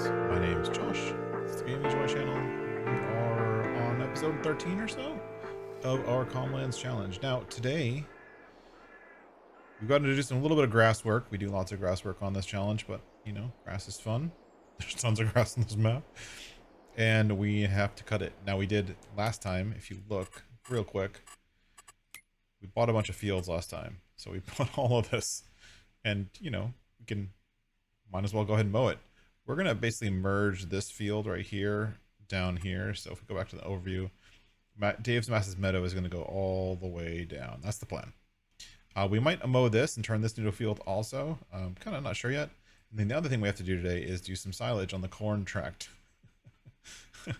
My name is Josh. It's the Gaming Joy channel. We are on episode 13 or so of our CalmLands challenge. Now, today, we've got to do some little bit of grass work. We do lots of grass work on this challenge, but, you know, grass is fun. There's tons of grass on this map. And we have to cut it. Now, we did last time, if you look real quick, we bought a bunch of fields last time. So we bought all of this. And, you know, we can, might as well go ahead and mow it. We're going to basically merge this field right here down here. So if we go back to the overview, Dave's Mass's meadow is going to go all the way down. That's the plan. We might mow this and turn this into a field also. I'm kind of not sure yet. And then the other thing we have to do today is do some silage on the corn tract. The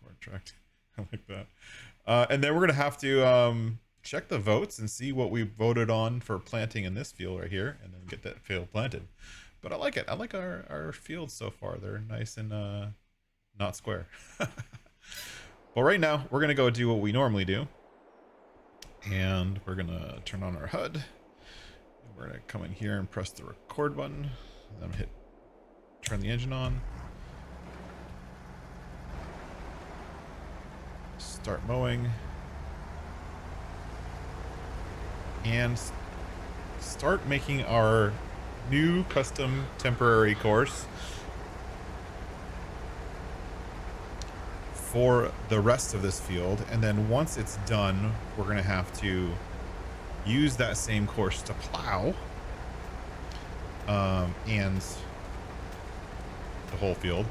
corn tract. I like that. And then we're going to have to check the votes and see what we voted on for planting in this field right here, and then get that field planted. But I like it. I like our fields so far. They're nice and not square. Well, right now, we're going to go do what we normally do. And we're going to turn on our HUD. We're going to come in here and press the record button. Then hit turn the engine on. Start mowing. And start making our new custom temporary course for the rest of this field. And then once it's done, we're going to have to use that same course to plow and the whole field.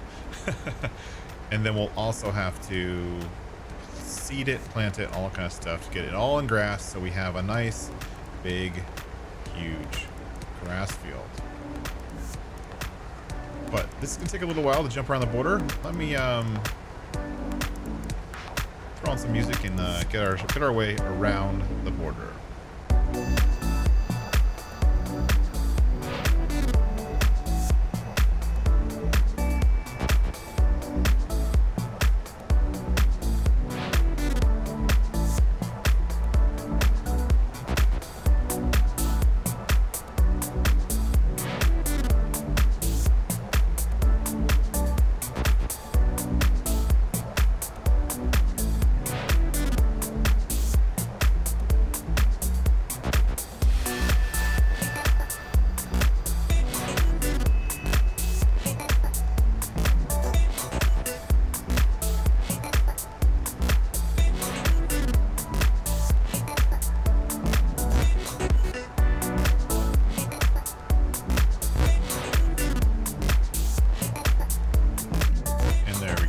And then we'll also have to seed it, plant it, all kind of stuff to get it all in grass, so we have a nice big huge grass field. But this is gonna take a little while to jump around the border. Let me throw on some music and get our way around the border.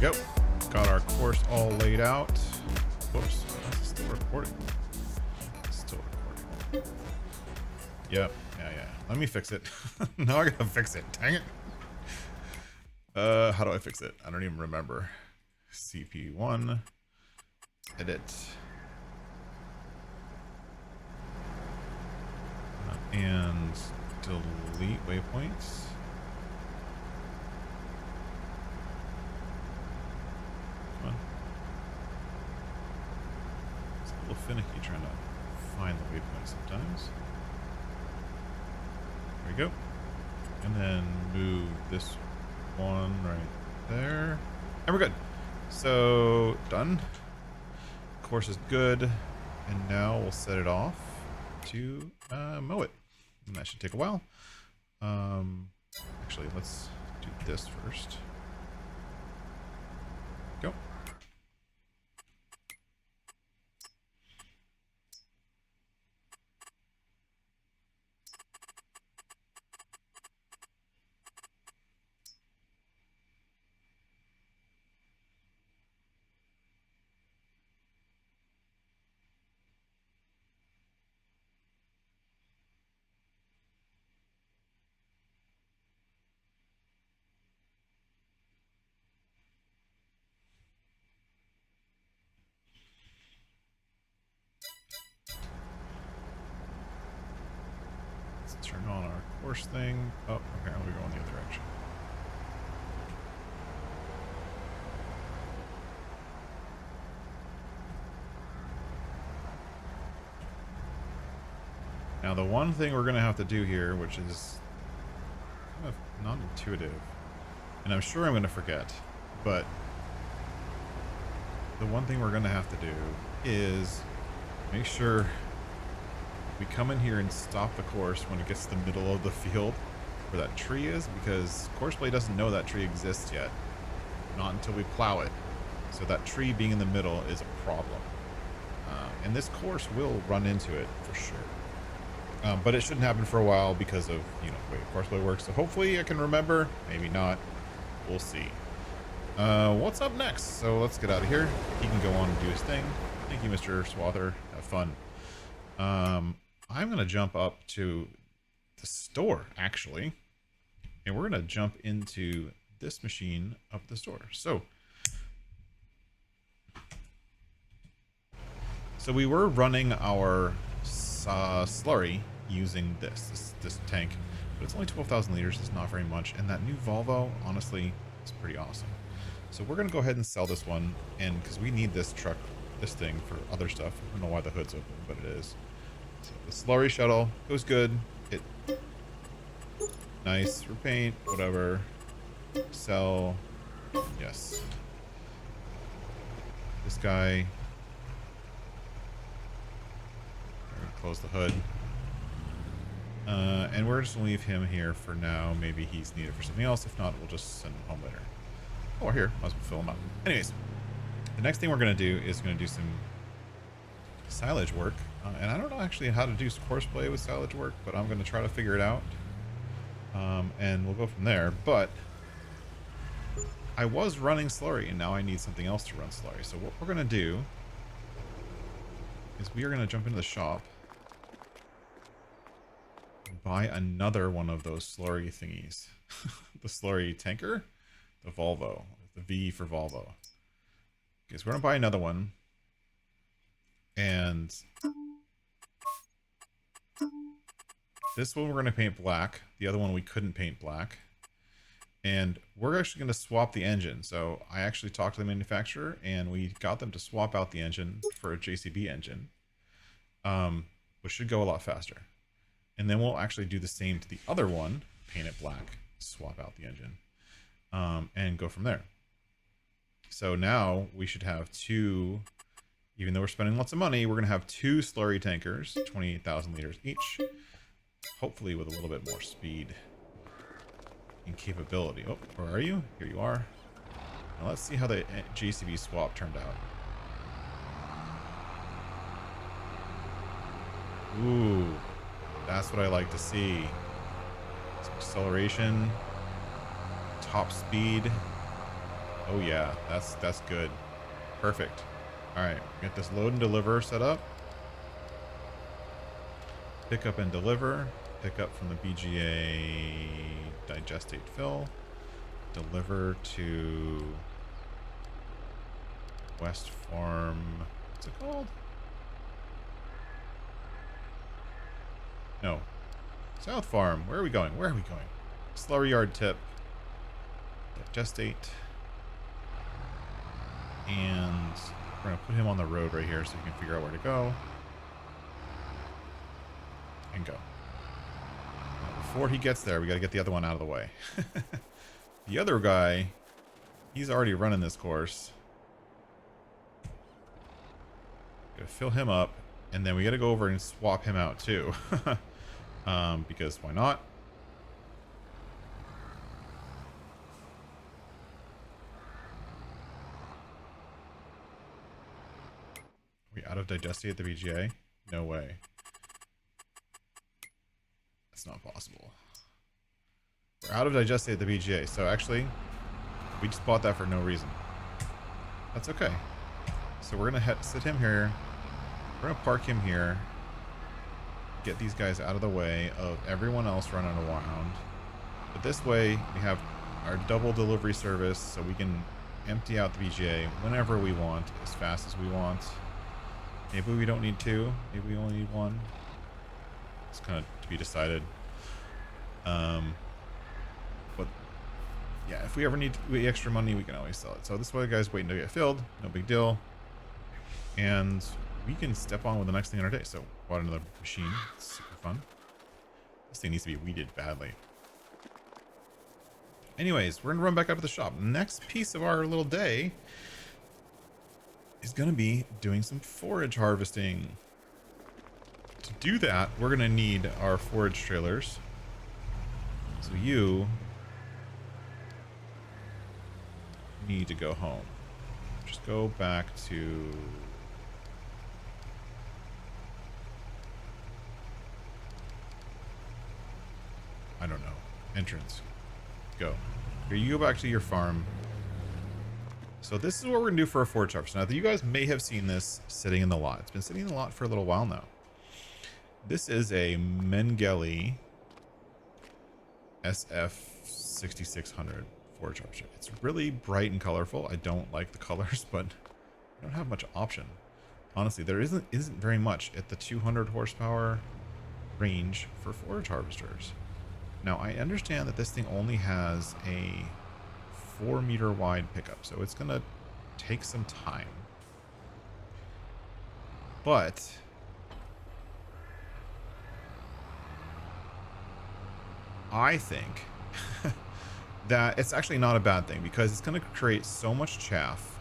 Go. Got our course all laid out. Whoops, that's still recording. It's still recording. Yep, yeah. Let me fix it. Now I gotta fix it. Dang it. How do I fix it? I don't even remember. CP1. Edit. And delete waypoints. A little finicky trying to find the waypoint sometimes. There we go. And then move this one right there. And we're good. So, done. Course is good. And now we'll set it off to mow it. And that should take a while. Actually, let's do this first. Go. Turn on our course thing. Oh, okay, we're going the other direction. Now the one thing we're going to have to do here, which is kind of non-intuitive, And I'm sure I'm going to forget, but the one thing we're going to have to do is make sure we come in here and stop the course when it gets to the middle of the field where that tree is, because Courseplay doesn't know that tree exists yet. Not until we plow it. So that tree being in the middle is a problem. And this course will run into it for sure. But it shouldn't happen for a while because of, you know, the way Courseplay works. So hopefully I can remember, maybe not. We'll see. What's up next? So let's get out of here. He can go on and do his thing. Thank you, Mr. Swather. Have fun. I'm going to jump up to the store, actually. And we're going to jump into this machine up the store. So we were running our slurry using this tank, but it's only 12,000 liters. It's not very much. And that new Volvo, honestly, is pretty awesome. So we're going to go ahead and sell this one, and because we need this truck, this thing for other stuff. I don't know why the hood's open, but it is. So the slurry shuttle goes good. It nice, repaint, whatever. Sell. Yes. This guy. Close the hood. And we're just going to leave him here for now. Maybe he's needed for something else. If not, we'll just send him home later. Oh, here. Might as well fill him up. Anyways, the next thing we're going to do is going to do some silage work. And I don't know actually how to do Courseplay with silage work, but I'm going to try to figure it out. And we'll go from there. But I was running slurry, and now I need something else to run slurry. So what we're going to do is we are going to jump into the shop. Buy another one of those slurry thingies. The slurry tanker, the Volvo, the V for Volvo. Okay, so we're gonna buy another one, and this one we're gonna paint black. The other one we couldn't paint black, and we're actually gonna swap the engine. So I actually talked to the manufacturer, and we got them to swap out the engine for a JCB engine, which should go a lot faster. And then we'll actually do the same to the other one, paint it black, swap out the engine, and go from there. So now we should have two, even though we're spending lots of money, we're going to have two slurry tankers, 28,000 liters each, hopefully with a little bit more speed and capability. Oh, where are you? Here you are. Now let's see how the JCB swap turned out. Ooh. That's what I like to see. Some acceleration, top speed. Oh yeah, that's good. Perfect. All right, get this load and deliver set up. Pick up and deliver. Pick up from the BGA digestate fill. Deliver to West Farm. What's it called? No. South Farm. Where are we going? Where are we going? Slurry yard tip. Digestate. And we're going to put him on the road right here so you can figure out where to go. And go. Now, before he gets there, we got to get the other one out of the way. The other guy, he's already running this course. Gotta fill him up. And then we got to go over and swap him out too. Because why not? Are we out of digestate at the BGA? No way. That's not possible. We're out of digestate at the BGA. So actually, we just bought that for no reason. That's okay. So we're going to sit him here. We're going to park him here. Get these guys out of the way of everyone else running around. But this way, we have our double delivery service, so we can empty out the BGA whenever we want, as fast as we want. Maybe we don't need two. Maybe we only need one. It's kind of to be decided. But yeah, if we ever need extra money, we can always sell it. So this way, guys, waiting to get filled. No big deal. And we can step on with the next thing in our day. So bought another machine. It's super fun. This thing needs to be weeded badly. Anyways, we're gonna run back up to the shop. Next piece of our little day is gonna be doing some forage harvesting. To do that, we're gonna need our forage trailers. So you need to go home. Just go back to... I don't know. Entrance. Go. Here, you go back to your farm. So this is what we're going to do for a forage harvest. Now, you guys may have seen this sitting in the lot. It's been sitting in the lot for a little while now. This is a Mengele SF6600 forage harvester. It's really bright and colorful. I don't like the colors, but I don't have much option. Honestly, there isn't very much at the 200 horsepower range for forage harvesters. Now, I understand that this thing only has a 4-meter wide pickup, so it's going to take some time. But I think that it's actually not a bad thing, because it's going to create so much chaff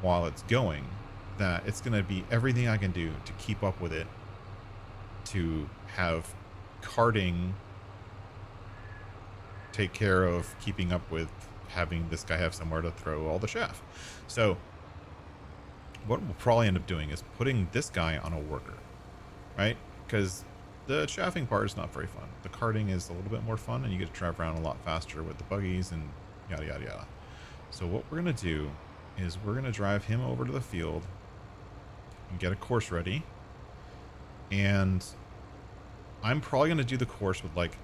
while it's going that it's going to be everything I can do to keep up with it, to have carting take care of keeping up with having this guy have somewhere to throw all the chaff. So what we'll probably end up doing is putting this guy on a worker, right? Because the chaffing part is not very fun. The carting is a little bit more fun, and you get to drive around a lot faster with the buggies and yada yada yada. So what we're gonna do is we're gonna drive him over to the field and get a course ready, and I'm probably gonna do the course with, like,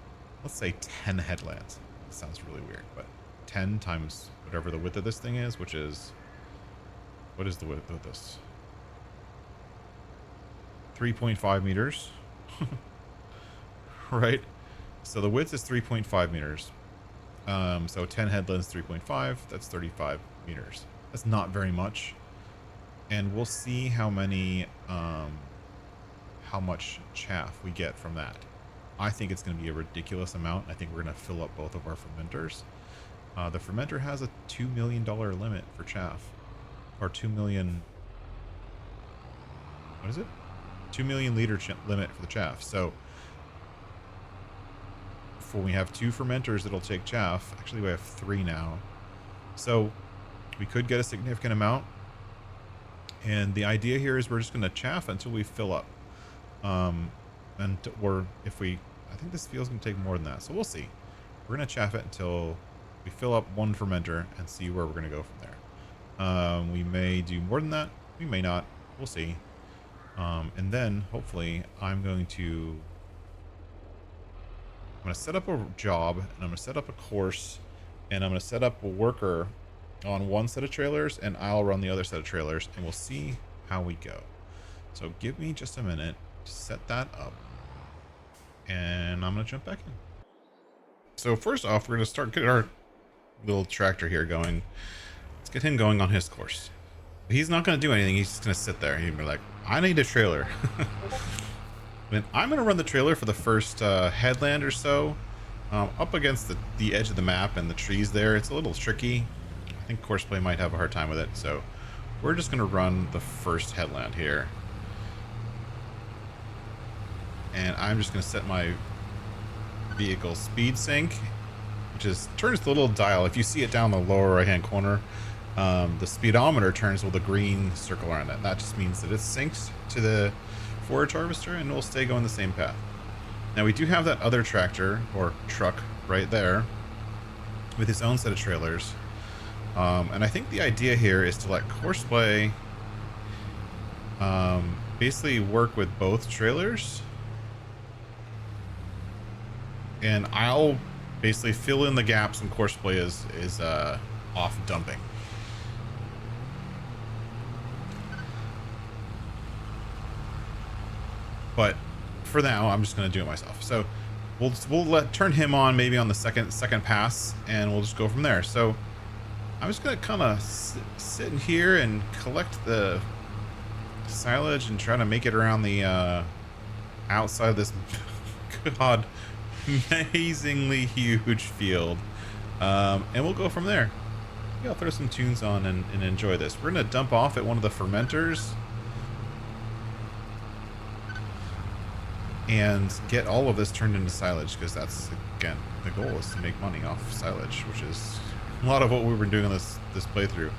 let's say 10 headlands. It sounds really weird, but 10 times whatever the width of this thing is, which is, what is the width of this? 3.5 meters. Right? So the width is 3.5 meters. So 10 headlands, 3.5, that's 35 meters. That's not very much. And we'll see how much chaff we get from that. I think it's going to be a ridiculous amount. I think we're going to fill up both of our fermenters. The fermenter has a $2 million limit for chaff, or 2 million. What is it? 2 million liter limit for the chaff. So when we have 2 fermenters that'll take chaff, actually we have 3 now. So we could get a significant amount. And the idea here is we're just going to chaff until we fill up. Or if we, I think this field's going to take more than that. So we'll see. We're going to chaff it until we fill up 1 fermenter and see where we're going to go from there. We may do more than that. We may not. We'll see. And then hopefully I'm going to set up a job, and I'm going to set up a course, and I'm going to set up a worker on one set of trailers, and I'll run the other set of trailers, and we'll see how we go. So give me just a minute to set that up, and I'm going to jump back in. So first off, we're going to start getting our little tractor here going. Let's get him going on his course. He's not going to do anything. He's just going to sit there. He'll be like, I need a trailer. And I'm going to run the trailer for the first headland or so, up against the edge of the map and the trees there. It's a little tricky. I think Courseplay might have a hard time with it. So we're just going to run the first headland here. And I'm just going to set my vehicle speed sync, which is turns the little dial. If you see it down the lower right hand corner, the speedometer turns with a green circle around it. That just means that it's synced to the forage harvester, and we'll stay going the same path. Now we do have that other tractor or truck right there with his own set of trailers, and I think the idea here is to let Courseplay basically work with both trailers, and I'll basically fill in the gaps when Courseplay is off dumping. But for now, I'm just going to do it myself. So we'll turn him on maybe on the second pass, and we'll just go from there. So I'm just going to kind of sit in here and collect the silage and try to make it around the outside of this god amazingly huge field. And we'll go from there. Yeah, I'll throw some tunes on and enjoy this. We're going to dump off at one of the fermenters and get all of this turned into silage, because that's, again, the goal is to make money off silage, which is a lot of what we've been doing on this playthrough.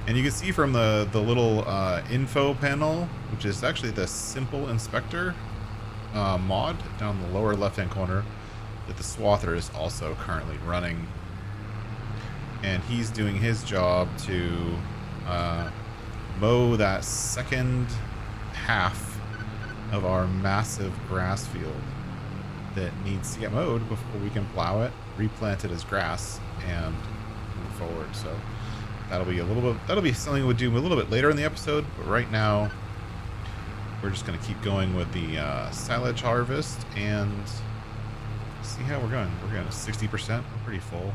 And you can see from the little info panel, which is actually the simple inspector mod down the lower left-hand corner, that the swather is also currently running. And he's doing his job to mow that second half of our massive grass field that needs to get mowed before we can plow it, replant it as grass, and move forward. So that'll be something we'll do a little bit later in the episode, but right now we're just going to keep going with the silage harvest and see how we're going. We're going to 60%. We're pretty full.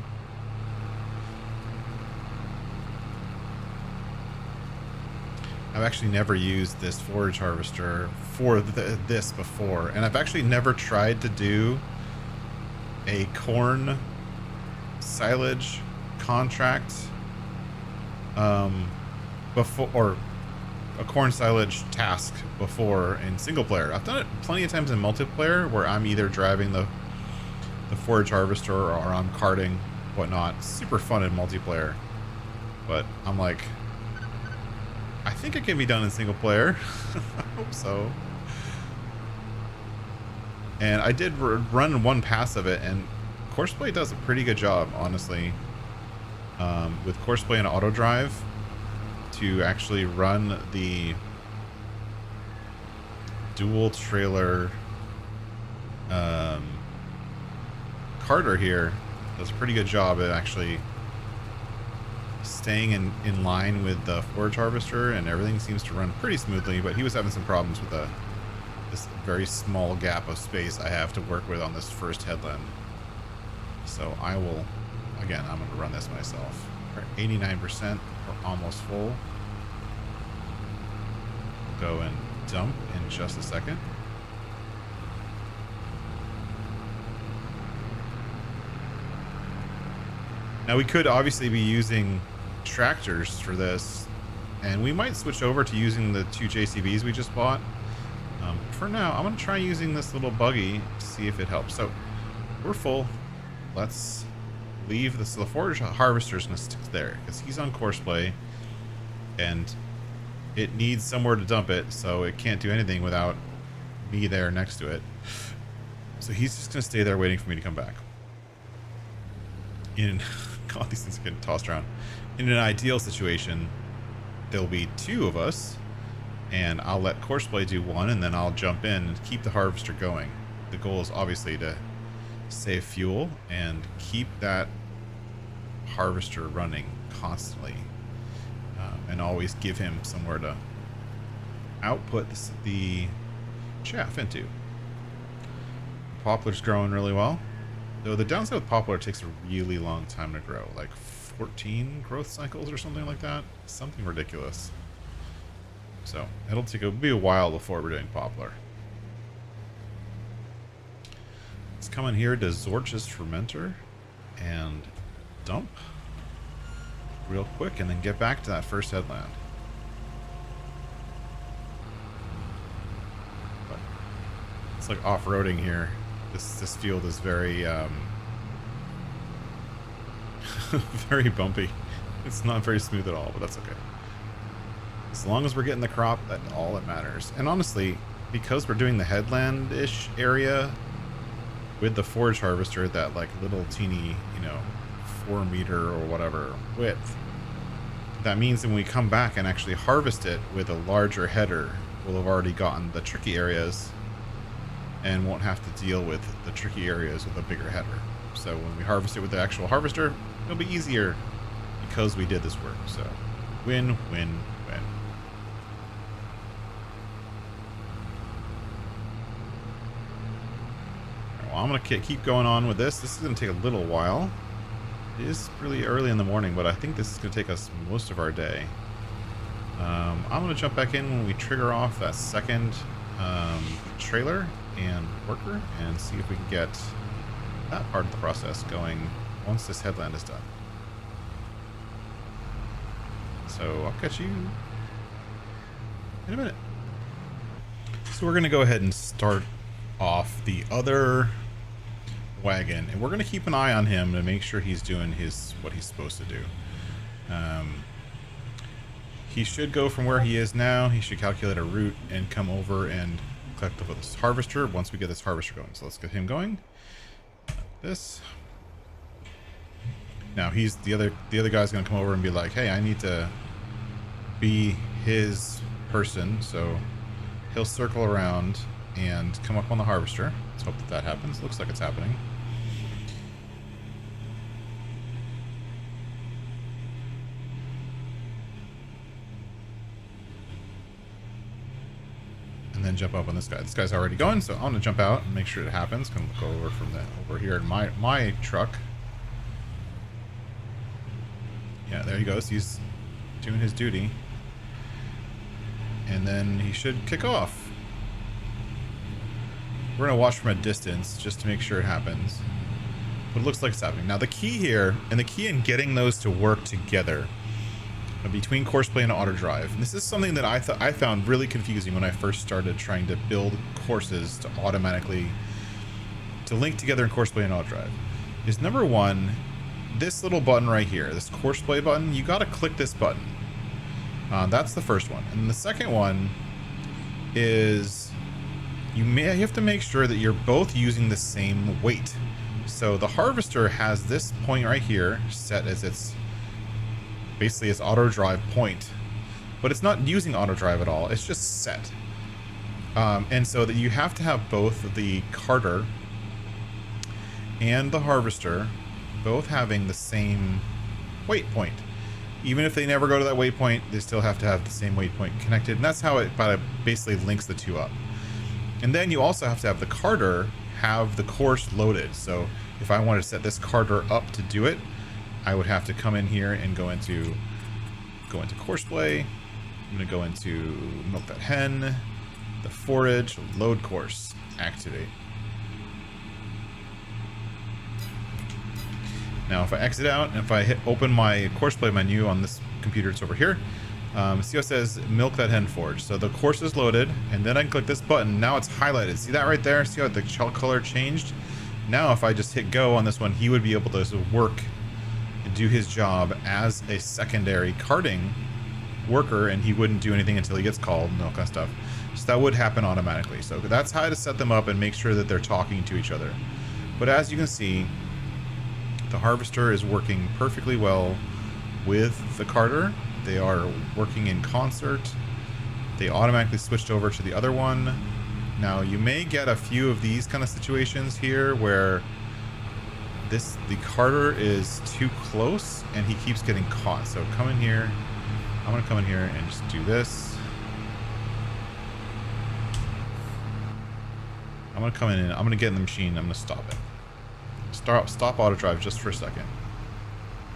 I've actually never used this forage harvester for this before, and I've actually never tried to do a corn silage contract before, or a corn silage task before in single player. I've done it plenty of times in multiplayer where I'm either driving the forage harvester or I'm carting, whatnot. Super fun in multiplayer, but I'm like, I think it can be done in single player. I hope so. And I did run one pass of it, and Courseplay does a pretty good job, honestly, with Courseplay and auto drive to actually run the dual trailer carter here. Does a pretty good job at actually staying in line with the forage harvester, and everything seems to run pretty smoothly, but he was having some problems with this very small gap of space I have to work with on this first headland. So I will, again, I'm going to run this myself. We're at 89%, we're almost full. We'll go and dump in just a second. Now we could obviously be using tractors for this, and we might switch over to using the 2 JCBs we just bought. For now, I'm going to try using this little buggy to see if it helps. So we're full. Let's leave this. The forage harvester is going to stick there because he's on Courseplay, and it needs somewhere to dump it, so it can't do anything without me there next to it. So he's just going to stay there waiting for me to come back. God, these things are getting tossed around. In an ideal situation, there'll be 2 of us, and I'll let Courseplay do one, and then I'll jump in and keep the harvester going. The goal is obviously to save fuel and keep that harvester running constantly, and always give him somewhere to output the chaff into. Poplar's growing really well. Though the downside with poplar, it takes a really long time to grow, like 14 growth cycles or something like that. Something ridiculous. So it'll be a while before we're doing poplar. Let's come in here to Zorch's fermenter and dump real quick, and then get back to that first headland. But it's like off-roading here. This field is very very bumpy. It's not very smooth at all, but that's okay. As long as we're getting the crop, that's all that matters. And honestly, because we're doing the headland-ish area with the forage harvester, that like little teeny, 4 meter or whatever width, that means when we come back and actually harvest it with a larger header, we'll have already gotten the tricky areas and won't have to deal with the tricky areas with a bigger header. So when we harvest it with the actual harvester, it'll be easier because we did this work. So win, win, win. Well, I'm going to keep going on with this. This is going to take a little while. It is really early in the morning, but I think this is going to take us most of our day. I'm going to jump back in when we trigger off that second trailer and worker and see if we can get that part of the process going once this headland is done. So I'll catch you in a minute. So we're going to go ahead and start off the other wagon, and we're going to keep an eye on him to make sure he's doing what he's supposed to do. He should go from where he is now. He should calculate a route and come over and collect this harvester once we get this harvester going. So let's get him going. This. Now he's the other guy's going to come over and be like, hey, I need to be his person. So he'll circle around and come up on the harvester. Let's hope that happens. Looks like it's happening. And then jump up on this guy. This guy's already going, so I'm gonna jump out and make sure it happens. Gonna go over from over here in my truck. Yeah, there he goes. He's doing his duty. And then he should kick off. We're gonna watch from a distance just to make sure it happens. But it looks like it's happening. Now the key here, and the key in getting those to work together between courseplay and auto drive. And this is something that I found really confusing when I first started trying to build courses to automatically link together in courseplay and auto drive. Is number one, this little button right here, this courseplay button. You got to click this button. That's the first one, and the second one is you have to make sure that you're both using the same weight. So the harvester has this point right here set as its basically its auto drive point, but it's not using auto drive at all. It's just set. And so that you have to have both the carter and the harvester both having the same weight point. Even if they never go to that waypoint, they still have to have the same waypoint connected. And that's how it basically links the two up. And then you also have to have the carter have the course loaded. So if I wanted to set this carter up to do it, I would have to come in here and go into courseplay. I'm going to go into milk that hen, the forage, load course, activate. Now if I exit out and if I hit open my courseplay menu on this computer, it's over here. See how it says milk that hen forage. So the course is loaded, and then I can click this button. Now it's highlighted. See that right there? See how the color changed? Now if I just hit go on this one, he would be able to work and do his job as a secondary carting worker, and he wouldn't do anything until he gets called and all kind of stuff. So that would happen automatically. So that's how to set them up and make sure that they're talking to each other. But as you can see, the harvester is working perfectly well with the carter. They are working in concert. They automatically switched over to the other one. Now you may get a few of these kind of situations here where the carter is too close and he keeps getting caught. So come in here. I'm gonna come in here and just do this. I'm gonna come in and I'm gonna get in the machine. I'm gonna stop it. Stop auto drive just for a second.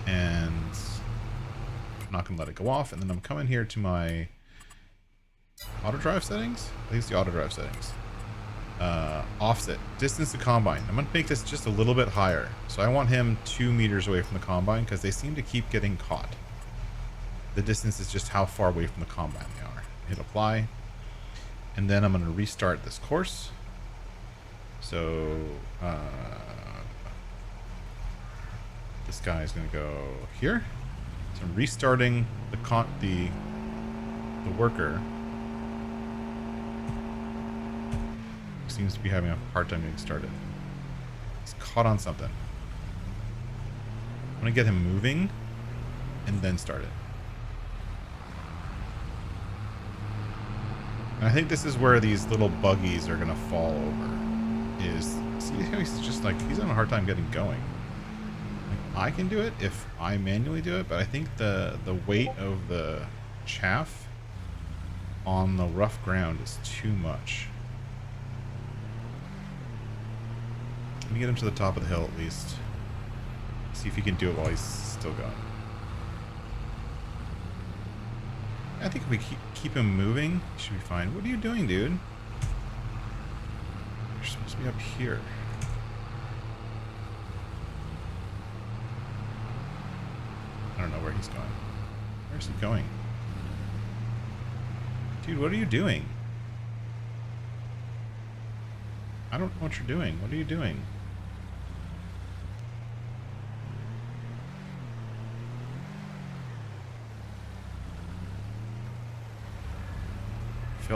And I'm not gonna let it go off. And then I'm coming here to my auto drive settings. I think it's the auto drive settings. Offset distance to combine. I'm gonna make this just a little bit higher. So I want him 2 meters away from the combine because they seem to keep getting caught. The distance is just how far away from the combine they are. Hit apply. And then I'm gonna restart this course. So this guy is gonna go here. So I'm restarting the worker. Seems to be having a hard time getting started. He's caught on something. I'm gonna get him moving and then start it. And I think this is where these little buggies are gonna fall over. See how he's just like, he's having a hard time getting going. Like, I can do it if I manually do it, but I think the weight of the chaff on the rough ground is too much. Let me get him to the top of the hill at least. See if he can do it while he's still going. I think if we keep him moving, he should be fine. What are you doing, dude? You're supposed to be up here. don't know where he's going. Where's he going? Dude, what are you doing? I don't know what you're doing. What are you doing?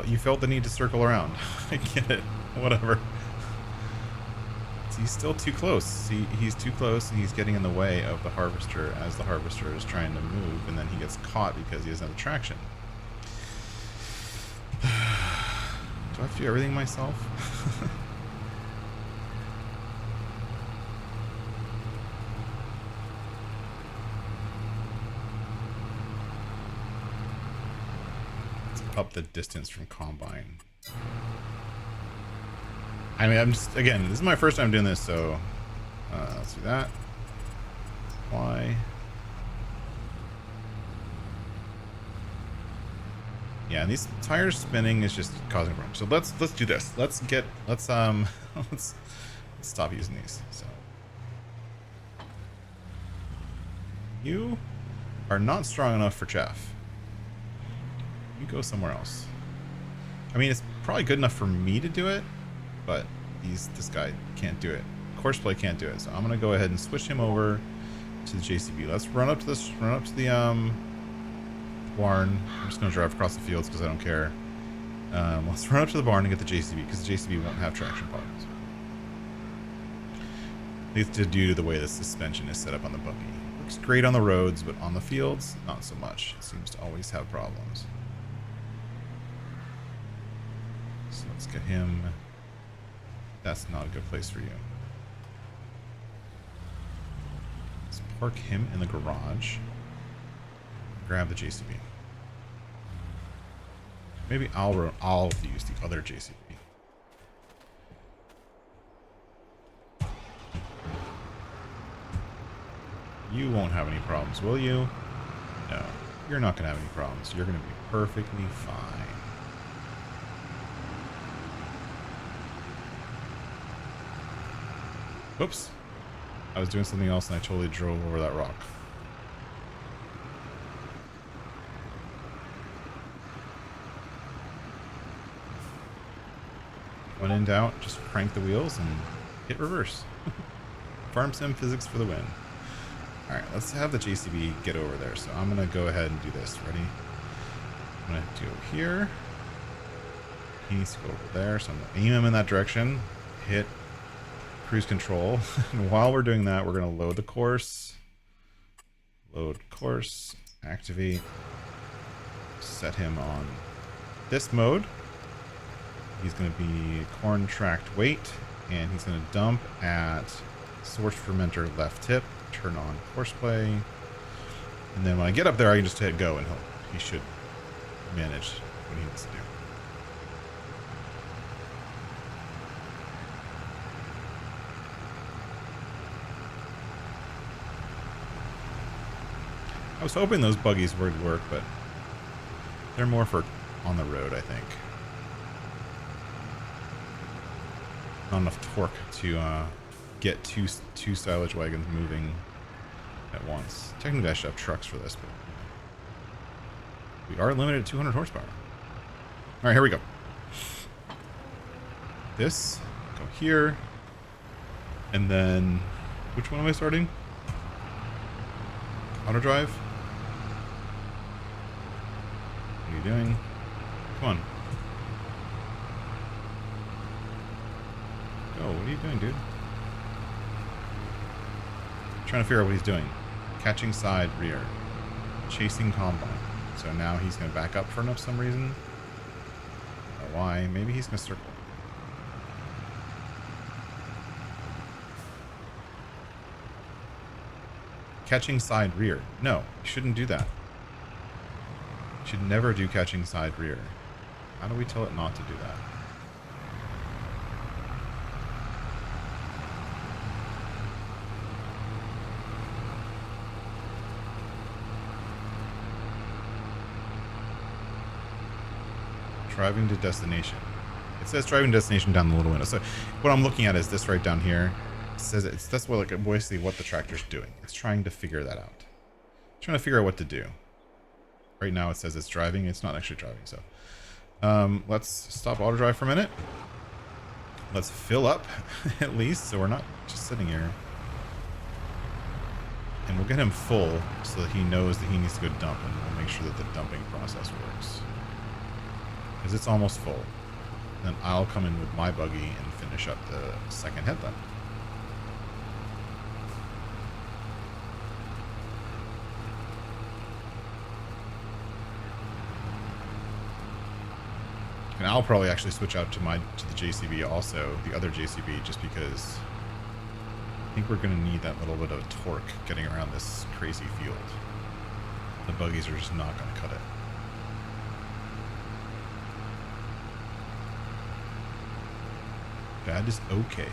You felt the need to circle around. I get it. Whatever. He's still too close. He's too close, and he's getting in the way of the harvester as the harvester is trying to move, and then he gets caught because he doesn't have the traction. Do I have to do everything myself? Let's up the distance from combine. I mean, I'm just, again, this is my first time doing this, so let's do that. Why? Yeah, and these tires spinning is just causing problems. So let's do this. Let's stop using these. So you are not strong enough for Chaff. You go somewhere else. I mean, it's probably good enough for me to do it, but this guy can't do it. Courseplay can't do it, so I'm gonna go ahead and switch him over to the JCB. Let's run up to this. Run up to the barn. I'm just gonna drive across the fields because I don't care. Let's run up to the barn and get the JCB because the JCB won't have traction problems. At least due to the way the suspension is set up on the buggy. Works great on the roads, but on the fields, not so much. It seems to always have problems. So let's get him. That's not a good place for you. Let's park him in the garage. Grab the JCB. Maybe I'll use the other JCB. You won't have any problems, will you? No, you're not gonna have any problems. You're gonna be perfectly fine. Whoops. I was doing something else and I totally drove over that rock. When in doubt, just crank the wheels and hit reverse. Farm sim physics for the win. Alright, let's have the JCB get over there. So I'm going to go ahead and do this. Ready? I'm going to do it here. He needs to go over there. So I'm going to aim him in that direction. Hit cruise control. And while we're doing that, we're going to load the course. Load course. Activate. Set him on this mode. He's going to be corn tracked weight. And he's going to dump at source fermenter left tip. Turn on courseplay. And then when I get up there, I can just hit go and he should manage what he needs to do. I was hoping those buggies would work, but they're more for on the road, I think. Not enough torque to get two silage wagons moving at once. Technically, I should have trucks for this, but we are limited to 200 horsepower. All right, here we go. This, go here, and then which one am I starting? Auto drive. What are you doing? Come on. Go. What are you doing, dude? Trying to figure out what he's doing. Catching side rear. Chasing combine. So now he's going to back up for some reason. I don't know why. Maybe he's going to circle. Catching side rear. No, you shouldn't do that. You should never do catching side rear. How do we tell it not to do that? Driving to destination. It says driving destination down the little window. So what I'm looking at is this right down here. It says that's what, like, basically what the tractor's doing. It's trying to figure that out. Trying to figure out what to do. Right now it says it's driving. It's not actually driving, so. Let's stop auto drive for a minute. Let's fill up, at least, so we're not just sitting here. And we'll get him full so that he knows that he needs to go dump, and we'll make sure that the dumping process works. Because it's almost full. Then I'll come in with my buggy and finish up the second headland. And I'll probably actually switch out to the JCB also, the other JCB, just because I think we're going to need that little bit of torque getting around this crazy field. The buggies are just not going to cut it. That is okay.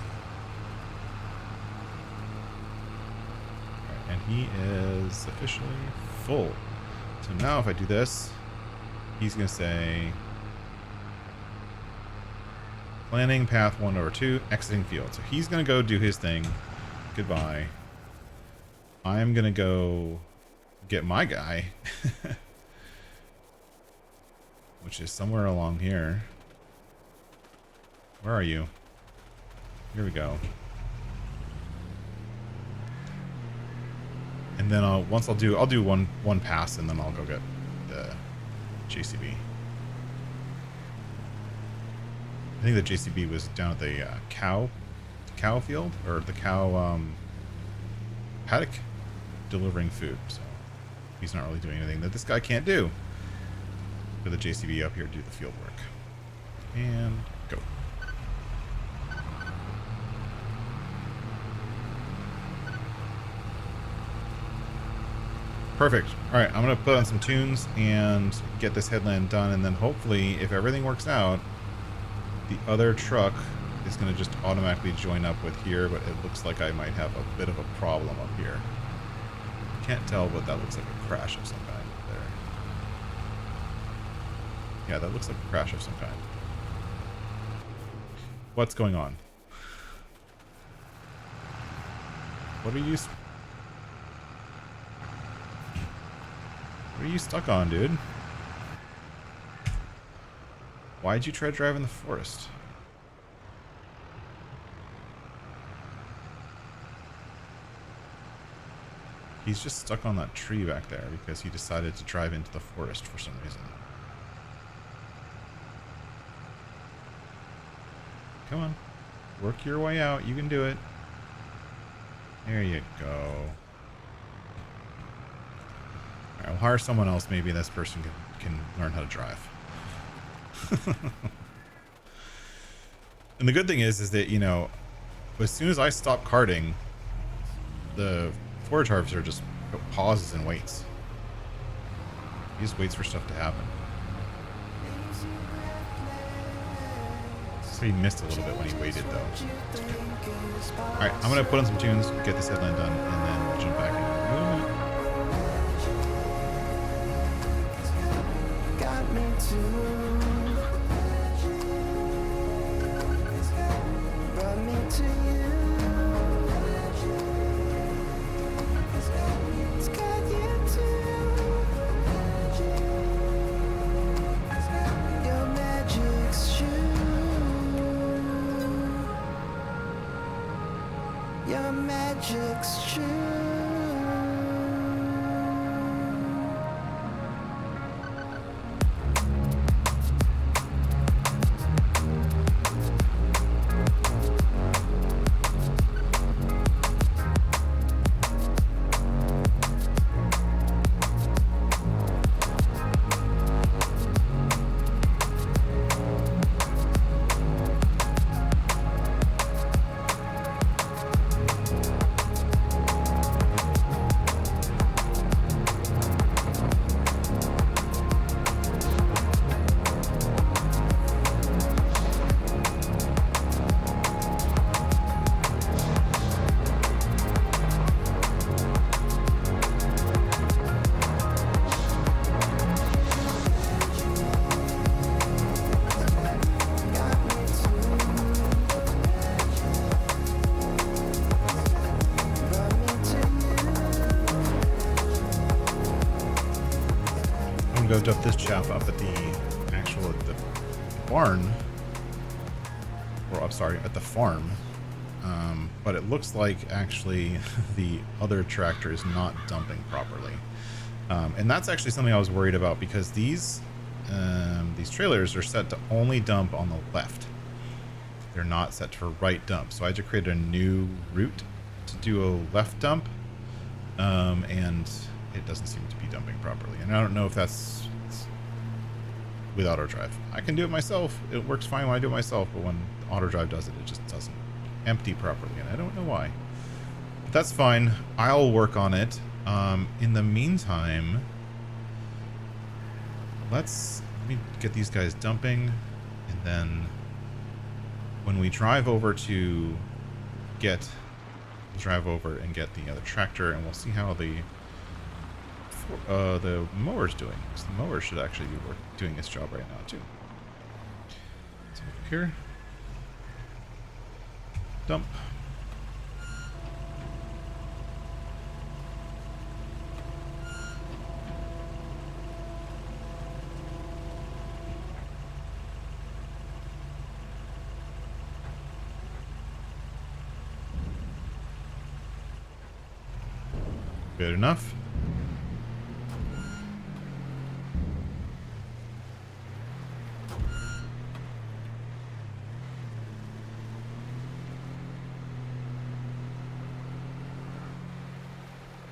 Alright, and he is officially full. So now if I do this, he's going to say planning path 1/2, exiting field. So he's going to go do his thing. Goodbye. I'm going to go get my guy, which is somewhere along here. Where are you? Here we go. And then I'll do one pass, and then I'll go get the JCB. I think the JCB was down at the cow field, or the cow paddock, delivering food. So he's not really doing anything that this guy can't do. Put the JCB up here to do the field work. And go. Perfect. All right, I'm going to put on some tunes and get this headland done, and then hopefully, if everything works out, the other truck is going to just automatically join up with here, but it looks like I might have a bit of a problem up here. Can't tell, but that looks like a crash of some kind there. Yeah, that looks like a crash of some kind. What's going on? What are you... What are you stuck on, dude? Why'd you try to drive in the forest? He's just stuck on that tree back there because he decided to drive into the forest for some reason. Come on. Work your way out. You can do it. There you go. Alright, I'll hire someone else. Maybe this person can learn how to drive. And the good thing is that, you know, as soon as I stop carting, the forage harvester just pauses and waits. He just waits for stuff to happen. So he missed a little bit when he waited, though. Alright, I'm going to put on some tunes, get this headland done, and then we'll jump back in. Got me too. Brought me to you. It's got you too. Your magic's true. Your magic's true. gonna go dump this chaff up at the barn, or I'm sorry, at the farm. But it looks like actually the other tractor is not dumping properly. And that's actually something I was worried about, because these trailers are set to only dump on the left. They're not set for right dump. So I had to create a new route to do a left dump. And it doesn't seem to be dumping properly. And I don't know if that's with auto drive. I can do it myself. It works fine when I do it myself, but when auto drive does it, it just doesn't empty properly. And I don't know why. But that's fine. I'll work on it. In the meantime, let me get these guys dumping, and then when we drive over to drive over and get the other tractor, and we'll see how the mower's doing. So the mower should actually be doing its job right now too. So here, dump. Good enough.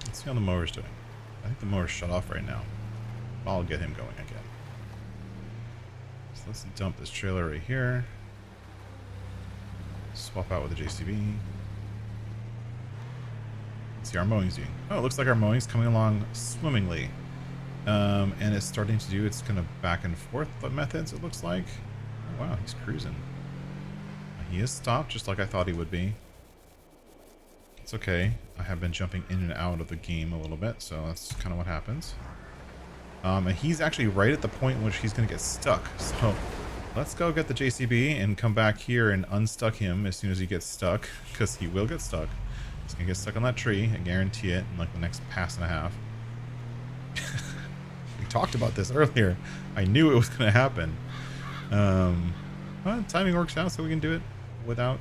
Let's see how the mower's doing. I think the mower's shut off right now. I'll get him going again. So let's dump this trailer right here. Swap out with the JCB. See our mowing's doing. Oh, it looks like our mowing's coming along swimmingly. And it's starting to do its kind of back and forth methods, it looks like. Oh, wow, he's cruising. He is stopped, just like I thought he would be. It's okay. I have been jumping in and out of the game a little bit, so that's kind of what happens. And he's actually right at the point in which he's going to get stuck. So let's go get the JCB and come back here and unstuck him as soon as he gets stuck, because he will get stuck. He's gonna get stuck on that tree, I guarantee it, in like the next pass and a half. We talked about this earlier. I knew it was gonna happen. Well, timing works out, so we can do it without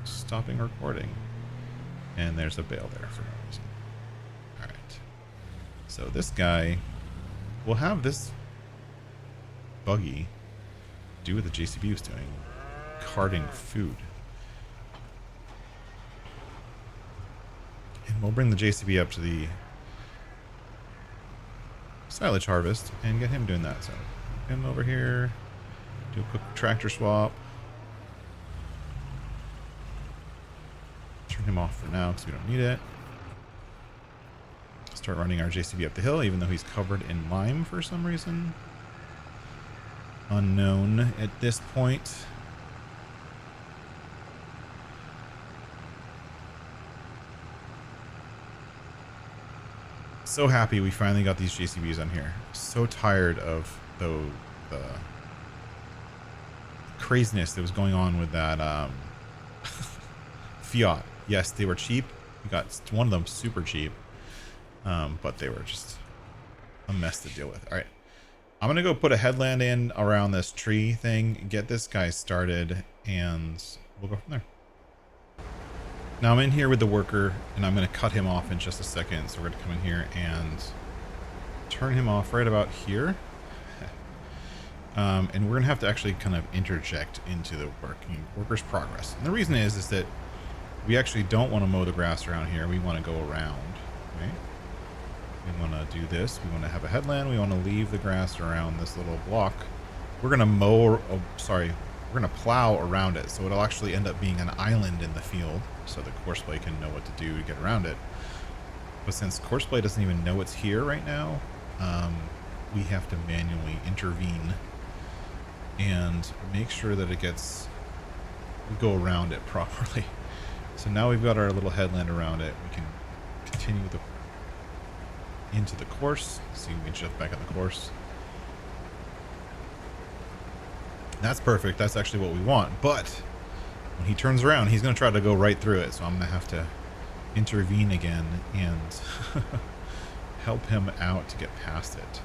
stopping recording. And there's a bail there for no reason. Alright. So this guy will have this buggy do what the JCB was doing. Carting food. And we'll bring the JCB up to the silage harvest and get him doing that. So get him over here, do a quick tractor swap. Turn him off for now because we don't need it. Start running our JCB up the hill, even though he's covered in lime for some reason. Unknown at this point. So happy we finally got these JCBs on here. So tired of the craziness that was going on with that Fiat. Yes, they were cheap. We got one of them super cheap, but they were just a mess to deal with. All right, I'm gonna go put a headland in around this tree thing, get this guy started, and we'll go from there. Now I'm in here with the worker, and I'm going to cut him off in just a second. So we're going to come in here and turn him off right about here. And we're going to have to actually kind of interject into the worker's progress. And the reason is that we actually don't want to mow the grass around here. We want to go around. Okay? We want to do this. We want to have a headland. We want to leave the grass around this little block. We're going to mow, we're going to plow around it, so it'll actually end up being an island in the field, so the course play can know what to do to get around it. But since course play doesn't even know it's here right now, we have to manually intervene and make sure that we go around it properly. So now we've got our little headland around it. We can continue into the course. See, we can shift back on the course. That's perfect. That's actually what we want. But when he turns around, he's going to try to go right through it. So I'm going to have to intervene again and help him out to get past it.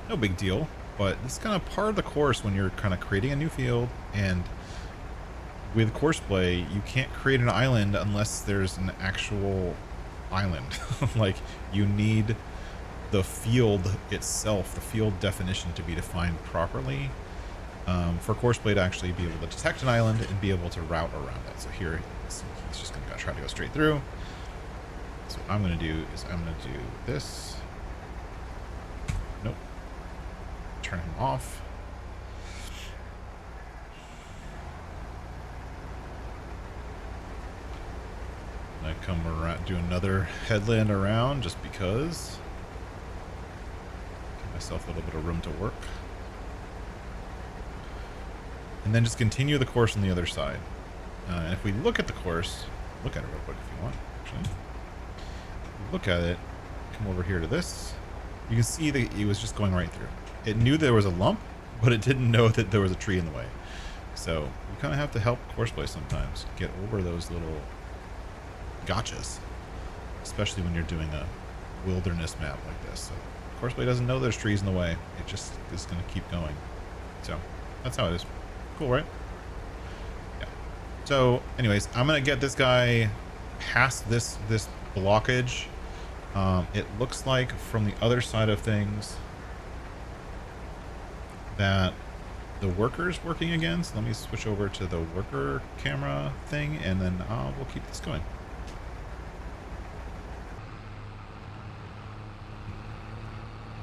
no big deal. But it's kind of part of the course when you're kind of creating a new field, and with courseplay, you can't create an island unless there's an actual island. Like, you need the field itself, the field definition, to be defined properly for courseplay to actually be able to detect an island and be able to route around it. So here, he's just going to try to go straight through. So what I'm going to do is I'm going to do this. Nope. Turn him off. I come around, do another headland around just because. Give myself a little bit of room to work. And then just continue the course on the other side. And if we look at the course, look at it real quick if you want, actually. Look at it, come over here to this. You can see that it was just going right through. It knew there was a lump, but it didn't know that there was a tree in the way. So you kind of have to help courseplay sometimes get over those little gotchas, especially when you're doing a wilderness map like this. So courseplay doesn't know there's trees in the way. It just is going to keep going. So that's how it is. Cool, right? Yeah. So anyways, I'm going to get this guy past this blockage. It looks like from the other side of things that the worker's working again. So let me switch over to the worker camera thing, and then we'll keep this going.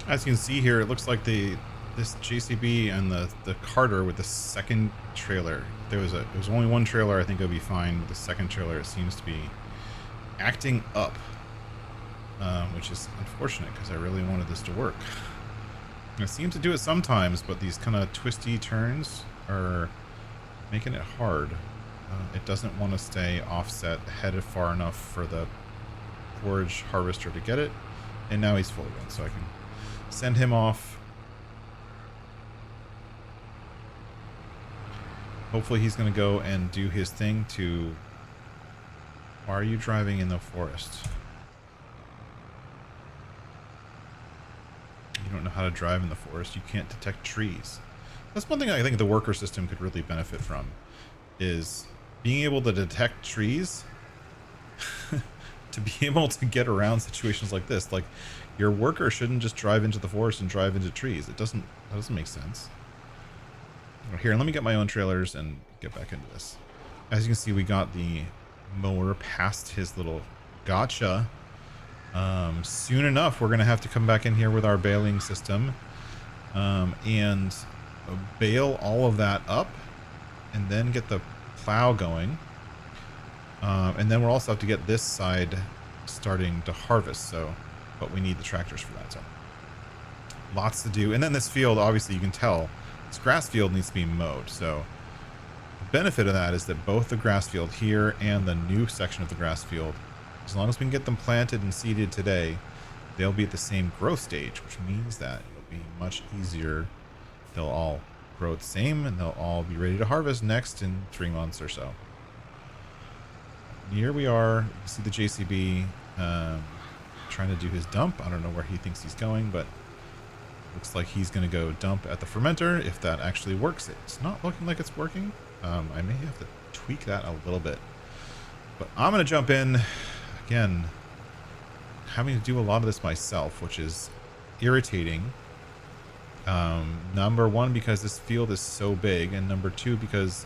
As you can see here, it looks like this JCB and the carter with the second trailer. There was only one trailer. I think it'll be fine. The second trailer, it seems to be acting up, which is unfortunate because I really wanted this to work. It seems to do it sometimes, but these kind of twisty turns are making it hard. It doesn't want to stay offset, headed far enough for the forage harvester to get it. And now he's full again, so I can send him off. Hopefully he's going to go and do his thing to... Why are you driving in the forest? You don't know how to drive in the forest. You can't detect trees. That's one thing I think the worker system could really benefit from, is being able to detect trees to be able to get around situations like this. Like, your worker shouldn't just drive into the forest and drive into trees. That doesn't make sense. Here, let me get my own trailers and get back into this. As you can see, we got the mower past his little gotcha. Soon enough, we're going to have to come back in here with our baling system and bale all of that up and then get the plow going. And then we'll also have to get this side starting to harvest. So, but we need the tractors for that. So lots to do. And then this field, obviously you can tell this grass field needs to be mowed. So the benefit of that is that both the grass field here and the new section of the grass field, as long as we can get them planted and seeded today, they'll be at the same growth stage, which means that it'll be much easier. They'll all grow the same and they'll all be ready to harvest next in 3 months or so. Here we are. You see the JCB trying to do his dump. I don't know where he thinks he's going, but looks like he's going to go dump at the fermenter if that actually works. It's not looking like it's working. I may have to tweak that a little bit, but I'm going to jump in again, having to do a lot of this myself, which is irritating. Number one, because this field is so big, and number two, because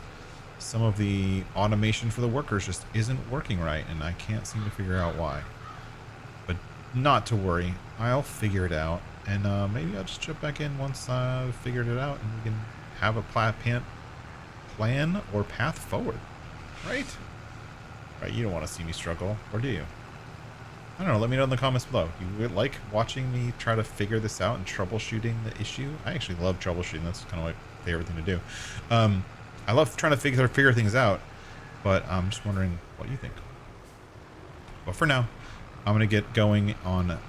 some of the automation for the workers just isn't working right, and I can't seem to figure out why. But not to worry, I'll figure it out, and maybe I'll just jump back in once I've figured it out, and we can have a plan or path forward, right? Right, you don't want to see me struggle, or do you? I don't know, let me know in the comments below. You like watching me try to figure this out and troubleshooting the issue? I actually love troubleshooting. That's kind of my favorite thing to do. I love trying to figure things out, but I'm just wondering what you think. But for now, I'm going to get going on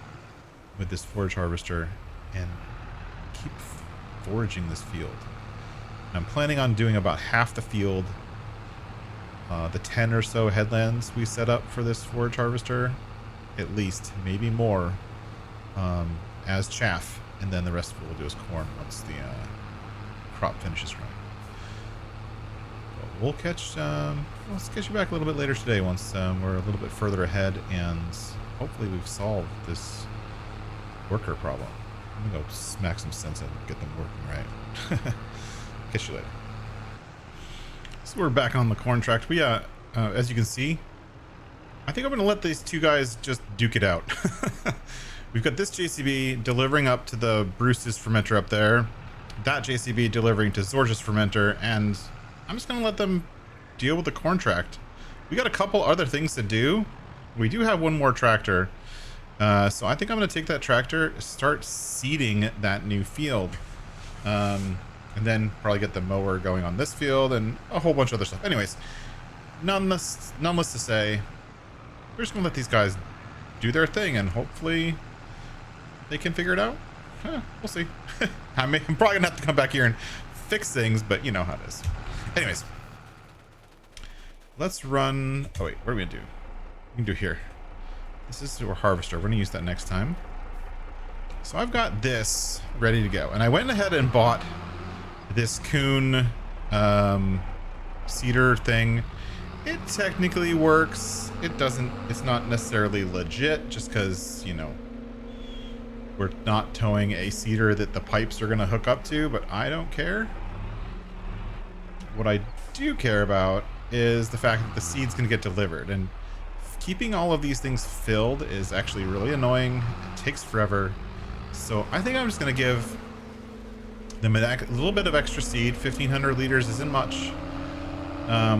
with this forage harvester and keep foraging this field. I'm planning on doing about half the field, the 10 or so headlands we set up for this forage harvester, at least, maybe more, as chaff. And then the rest of it we'll do is corn once the crop finishes growing. We'll catch, let's catch you back a little bit later today once we're a little bit further ahead and hopefully we've solved this worker problem. I'm gonna go smack some sense in and get them working right. Catch you later. So we're back on the corn tractor. We, as you can see, I think I'm gonna let these two guys just duke it out. We've got this JCB delivering up to the Bruce's fermenter up there, that JCB delivering to Zorge's fermenter, and I'm just going to let them deal with the corn tract. We got a couple other things to do. We do have one more tractor. So I think I'm going to take that tractor, start seeding that new field. And then probably get the mower going on this field and a whole bunch of other stuff. Anyways, nonetheless to say, we're just going to let these guys do their thing and hopefully they can figure it out. We'll see. I'm probably going to have to come back here and fix things, but you know how it is. Anyways, let's run. Oh wait, what are we gonna do? We can do here. This is our harvester. We're gonna use that next time. So I've got this ready to go, and I went ahead and bought this Coon seeder thing. It technically works. It doesn't. It's not necessarily legit, just because you know we're not towing a seeder that the pipes are gonna hook up to. But I don't care. What I do care about is the fact that the seed's going to get delivered, and keeping all of these things filled is actually really annoying. It takes forever. So I think I'm just going to give them a little bit of extra seed. 1,500 liters isn't much,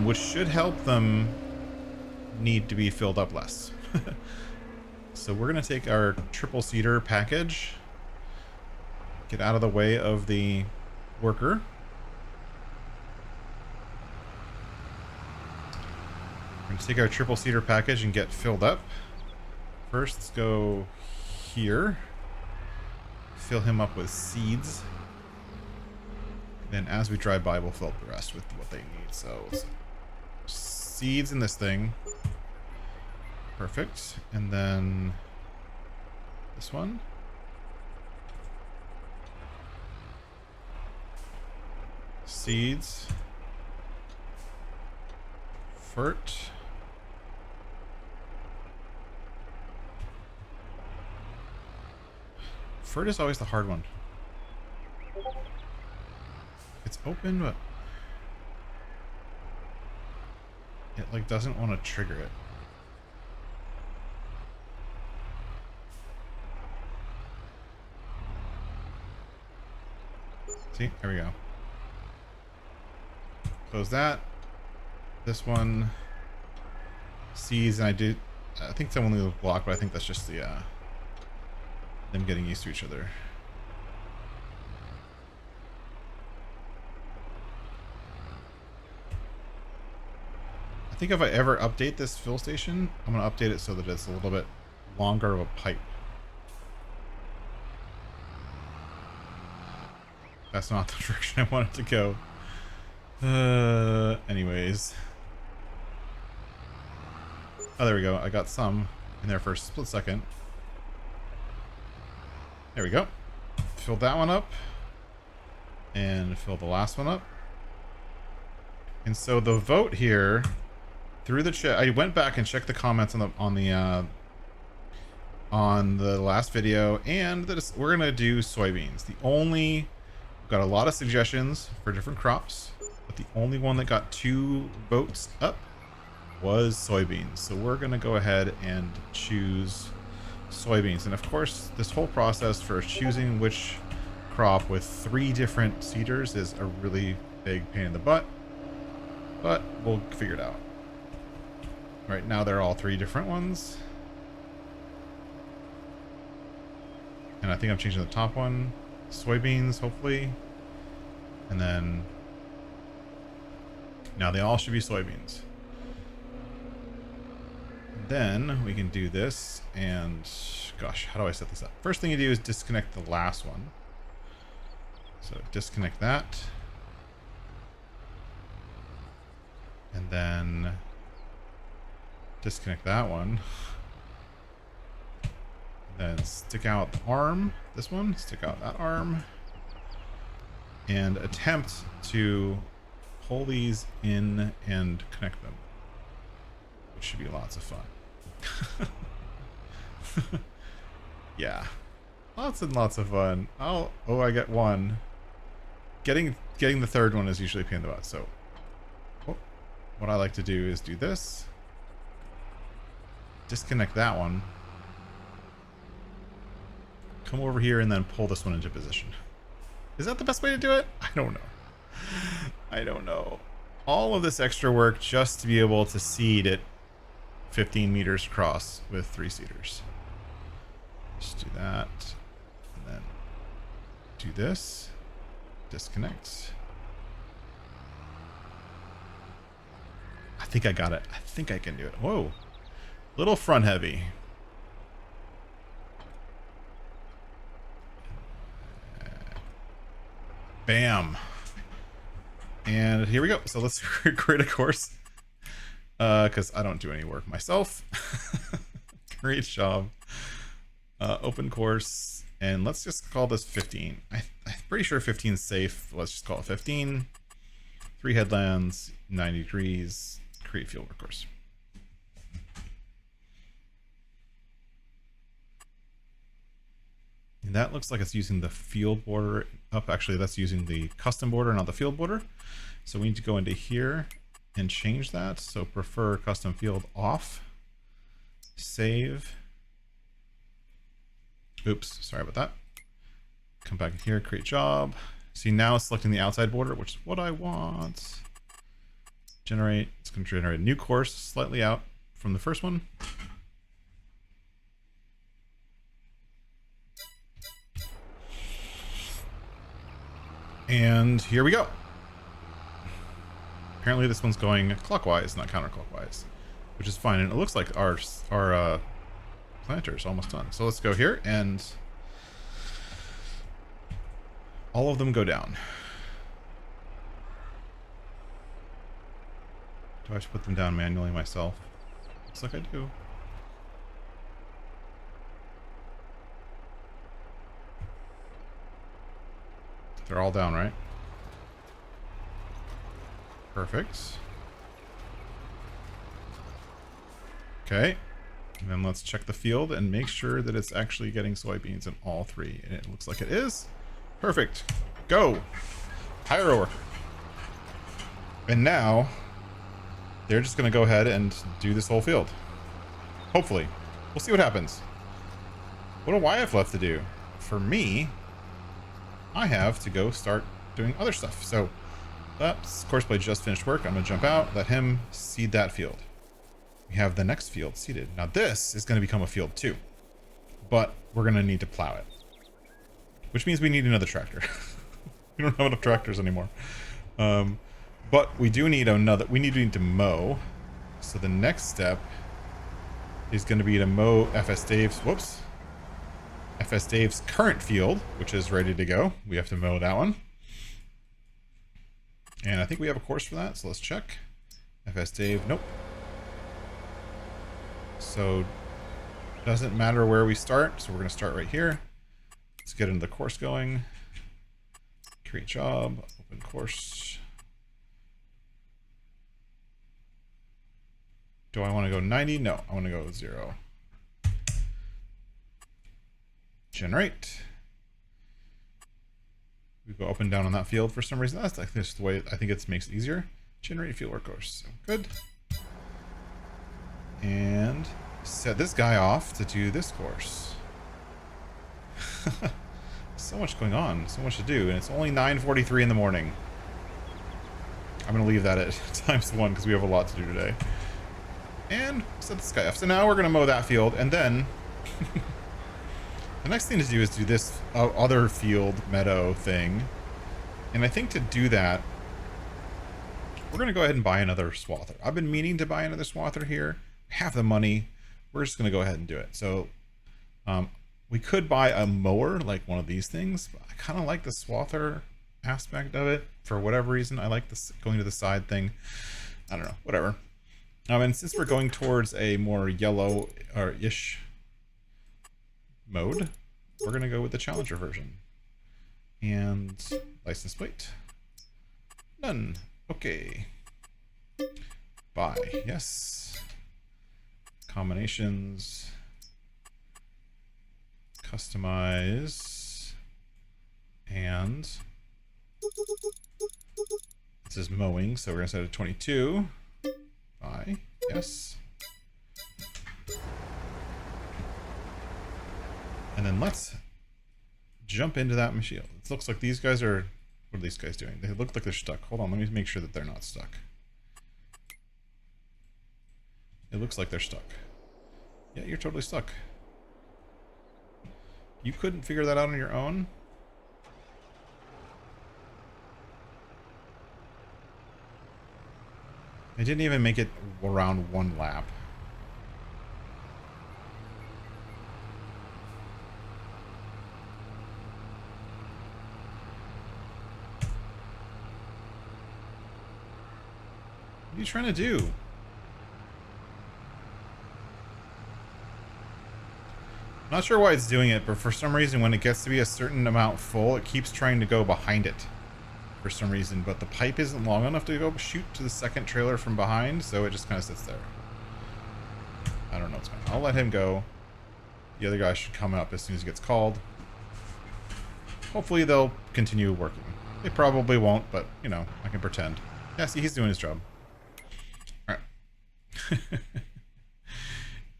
which should help them need to be filled up less. So we're going to take our triple seeder package, get out of the way of the worker. We're going to take our triple seeder package and get filled up. First, let's go here. Fill him up with seeds. Then as we drive by, we'll fill up the rest with what they need. So, seeds in this thing. Perfect. And then this one. Seeds. Fert. Fert is always the hard one. It's open, but it like doesn't want to trigger it. See, there we go. Close that. This one sees, and I think someone will block, but I think that's just the them getting used to each other. I think if I ever update this fill station, I'm going to update it so that it's a little bit longer of a pipe. That's not the direction I wanted to go. Anyways. Oh, there we go. I got some in there for a split second. There we go. Fill that one up. And fill the last one up. And so the vote here through the chat, I went back and checked the comments on the last video, and we're gonna do soybeans. We've got a lot of suggestions for different crops, but the only one that got 2 votes up was soybeans. So we're gonna go ahead and choose soybeans. And of course, this whole process for choosing which crop with 3 different seeders is a really big pain in the butt, but we'll figure it out. Right now they're all 3 different ones, and I think I'm changing the top one soybeans, hopefully, and then now they all should be soybeans. Then we can do this, and gosh, how do I set this up? First thing you do is disconnect the last one. So disconnect that, and then disconnect that one, Then stick out the arm, this one, stick out that arm, and attempt to pull these in and connect them, which should be lots of fun. Yeah, lots and lots of fun. Oh, I get one. Getting the third one is usually a pain in the butt. So what I like to do is do this, disconnect that one, come over here, and then pull this one into position. Is that the best way to do it? I don't know. I don't know. All of this extra work just to be able to seed it 15 meters across with 3 seeders. Just do that, and then do this, disconnect. I think I got it. I think I can do it. Whoa, little front heavy. Bam. And here we go. So let's create a course, because I don't do any work myself. Great job. Open course, and let's just call this 15. I'm pretty sure 15 is safe. Let's just call it 15. 3 headlands, 90 degrees, create field work course. And that looks like it's using the field border up. Actually, that's using the custom border, not the field border. So we need to go into here and change that. So prefer custom field off. Save. Oops, sorry about that. Come back in here, create job. See, now it's selecting the outside border, which is what I want. Generate, it's going to generate a new course slightly out from the first one. And here we go. Apparently this one's going clockwise, not counterclockwise, which is fine. And it looks like our planter is almost done. So let's go here, and all of them go down. Do I have to put them down manually myself? Looks like I do. They're all down, right? Perfect. Okay. And then let's check the field and make sure that it's actually getting soybeans in all 3. And it looks like it is. Perfect. Go. Hire a worker. And now they're just going to go ahead and do this whole field. Hopefully. We'll see what happens. What do I have left to do? For me, I have to go start doing other stuff. So that's courseplay just finished work. I'm going to jump out, let him seed that field. We have the next field seeded. Now this is going to become a field too, but we're going to need to plow it, which means we need another tractor. We don't have enough tractors anymore. But we do need another, we need to mow. So the next step is going to be to mow FS Dave's current field, which is ready to go. We have to mow that one. And I think we have a course for that, so let's check. FS Dave, nope. So doesn't matter where we start, so we're going to start right here. Let's get into the course going. Create job, open course. Do I want to go 90? No, I want to go 0. Generate. We go up and down on that field for some reason. That's like this the way I think it makes it easier. Generate field work course. So good. And set this guy off to do this course. So much going on, so much to do, and it's only 9:43 in the morning. I'm gonna leave that at ×1 because we have a lot to do today. And set this guy off. So now we're gonna mow that field, and then the next thing to do is do this other field meadow thing. And I think to do that, we're gonna go ahead and buy another swather. I've been meaning to buy another swather here. Have the money. We're just gonna go ahead and do it. So we could buy a mower, like one of these things, but I kind of like the swather aspect of it for whatever reason. I like this going to the side thing. I don't know, whatever. And since we're going towards a more yellow or ish mode, we're going to go with the Challenger version. And license plate. None. Okay. Buy. Yes. Combinations. Customize. And this is mowing, so we're going to set it to 22. Buy. Yes. And then let's jump into that machine. It looks like these guys are... What are these guys doing? They look like they're stuck. Hold on, let me make sure that they're not stuck. It looks like they're stuck. Yeah, you're totally stuck. You couldn't figure that out on your own? I didn't even make it around one lap. What are you trying to do? I'm not sure why it's doing it, but for some reason when it gets to be a certain amount full, it keeps trying to go behind it. For some reason, but the pipe isn't long enough to go shoot to the second trailer from behind, so it just kind of sits there. I don't know what's going on. I'll let him go. The other guy should come up as soon as he gets called. Hopefully they'll continue working. They probably won't, but, you know, I can pretend. Yeah, see, he's doing his job. Alright.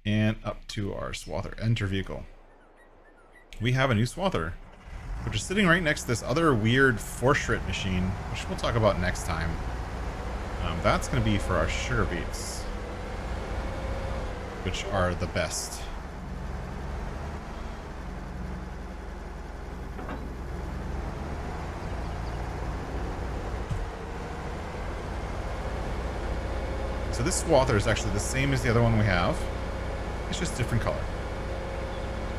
And up to our swather. Enter vehicle. We have a new swather, which is sitting right next to this other weird foreshrit machine, which we'll talk about next time. That's going to be for our sugar beets, which are the best. So this swather is actually the same as the other one we have. It's just different color.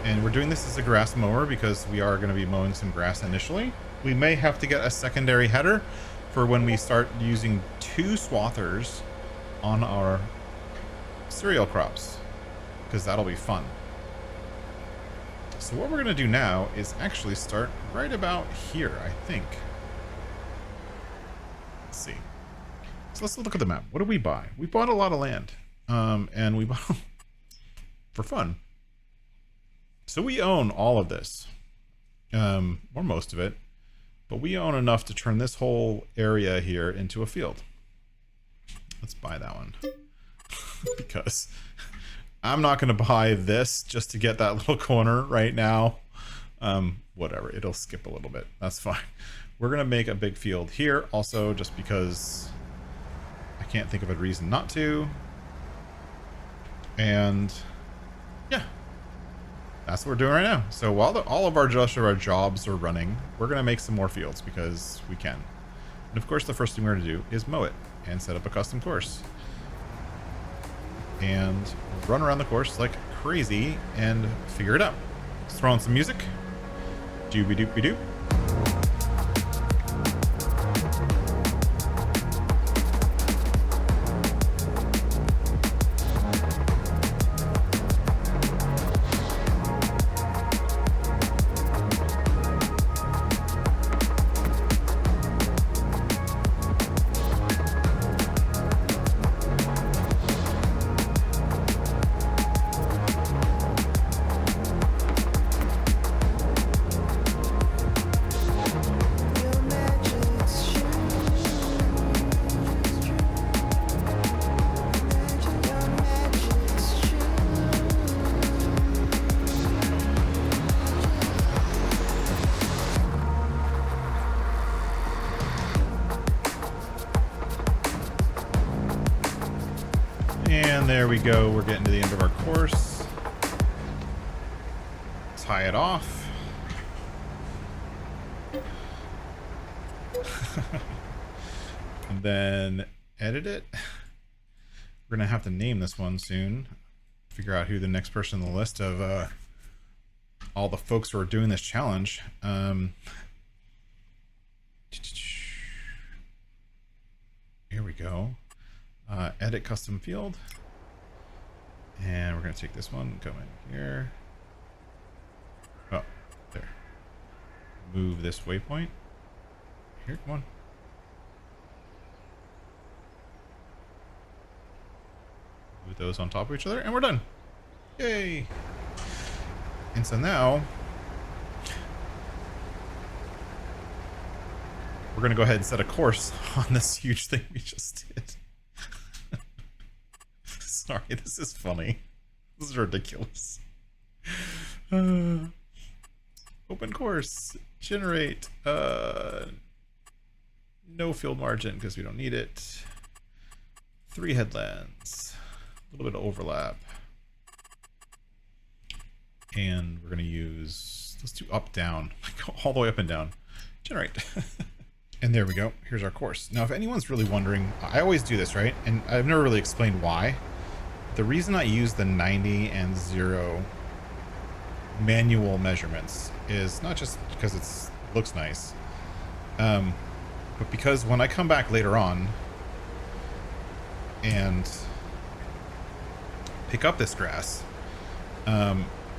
And we're doing this as a grass mower because we are going to be mowing some grass initially. We may have to get a secondary header for when we start using 2 swathers on our cereal crops, because that'll be fun. So what we're going to do now is actually start right about here, I think. Let's see. So let's look at the map. What did we buy? We bought a lot of land, and we bought for fun. So we own all of this, or most of it, but we own enough to turn this whole area here into a field. Let's buy that one because I'm not going to buy this just to get that little corner right now. Whatever, it'll skip a little bit. That's fine. We're going to make a big field here also just because I can't think of a reason not to. And yeah. That's what we're doing right now. So while all of our jobs are running, we're going to make some more fields because we can. And of course, the first thing we're going to do is mow it and set up a custom course. And run around the course like crazy and figure it out. Let's throw on some music. Doobie-doopie-doop. There we go. We're getting to the end of our course. Tie it off. And then edit it. We're going to have to name this one soon. Figure out who the next person on the list of all the folks who are doing this challenge. Here we go. Edit custom field. And we're going to take this one, go in here. move this waypoint. Here, come on. Move those on top of each other, and we're done. Yay! And so now we're going to go ahead and set a course on this huge thing we just did. Sorry, this is funny. This is ridiculous. Open course. Generate. No field margin because we don't need it. 3 headlands. A little bit of overlap. And we're going to use... Let's do up, down. Go all the way up and down. Generate. And there we go. Here's our course. Now, if anyone's really wondering, I always do this, right? And I've never really explained why. The reason I use the 90 and 0 manual measurements is not just because it looks nice, but because when I come back later on and pick up this grass,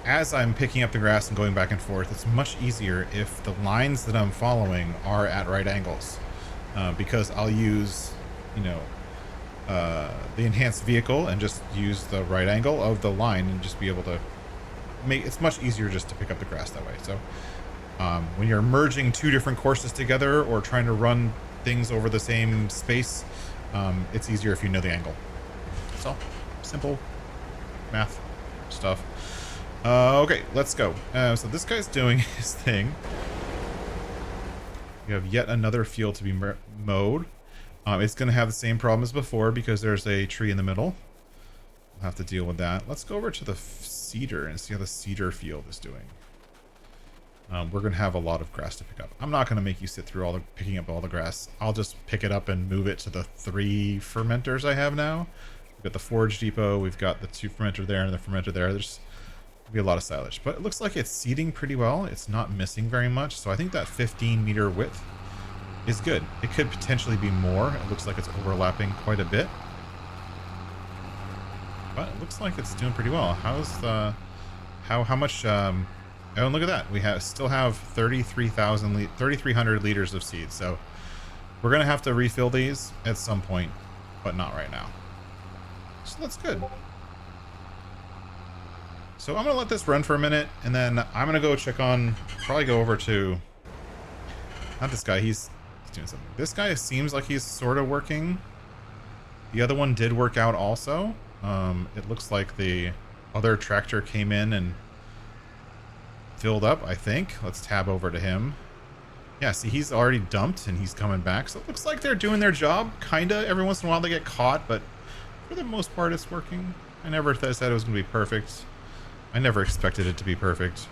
as I'm picking up the grass and going back and forth, it's much easier if the lines that I'm following are at right angles, because I'll use, you know, the enhanced vehicle and just use the right angle of the line and just be able to make it's much easier just to pick up the grass that way. So when you're merging 2 different courses together or trying to run things over the same space, it's easier if you know the angle. So simple math stuff. Okay, let's go. So this guy's doing his thing. We have yet another field to be mowed. It's going to have the same problem as before because there's a tree in the middle. We'll have to deal with that. Let's go over to the cedar and see how the cedar field is doing. We're going to have a lot of grass to pick up. I'm not going to make you sit through picking up all the grass. I'll just pick it up and move it to the 3 fermenters I have now. We've got the forage depot. We've got the 2 fermenter there and the fermenter there. There's going to be a lot of silage, but it looks like it's seeding pretty well. It's not missing very much. So I think that 15-meter width is good. It could potentially be more. It looks like it's overlapping quite a bit, but it looks like it's doing pretty well. How's the how much oh, and look at that, we still have 3,300 liters of seed, so we're gonna have to refill these at some point, but not right now, so that's good. So I'm gonna let this run for a minute, and then I'm gonna go check on, probably go over to, not this guy, he's doing something. This guy seems like he's sort of working. The other one did work out also. It looks like the other tractor came in and filled up, I think. Let's tab over to him. Yeah, see, he's already dumped and he's coming back. So it looks like they're doing their job, kinda. Every once in a while they get caught, but for the most part it's working. I never said it was gonna be perfect. I never expected it to be perfect.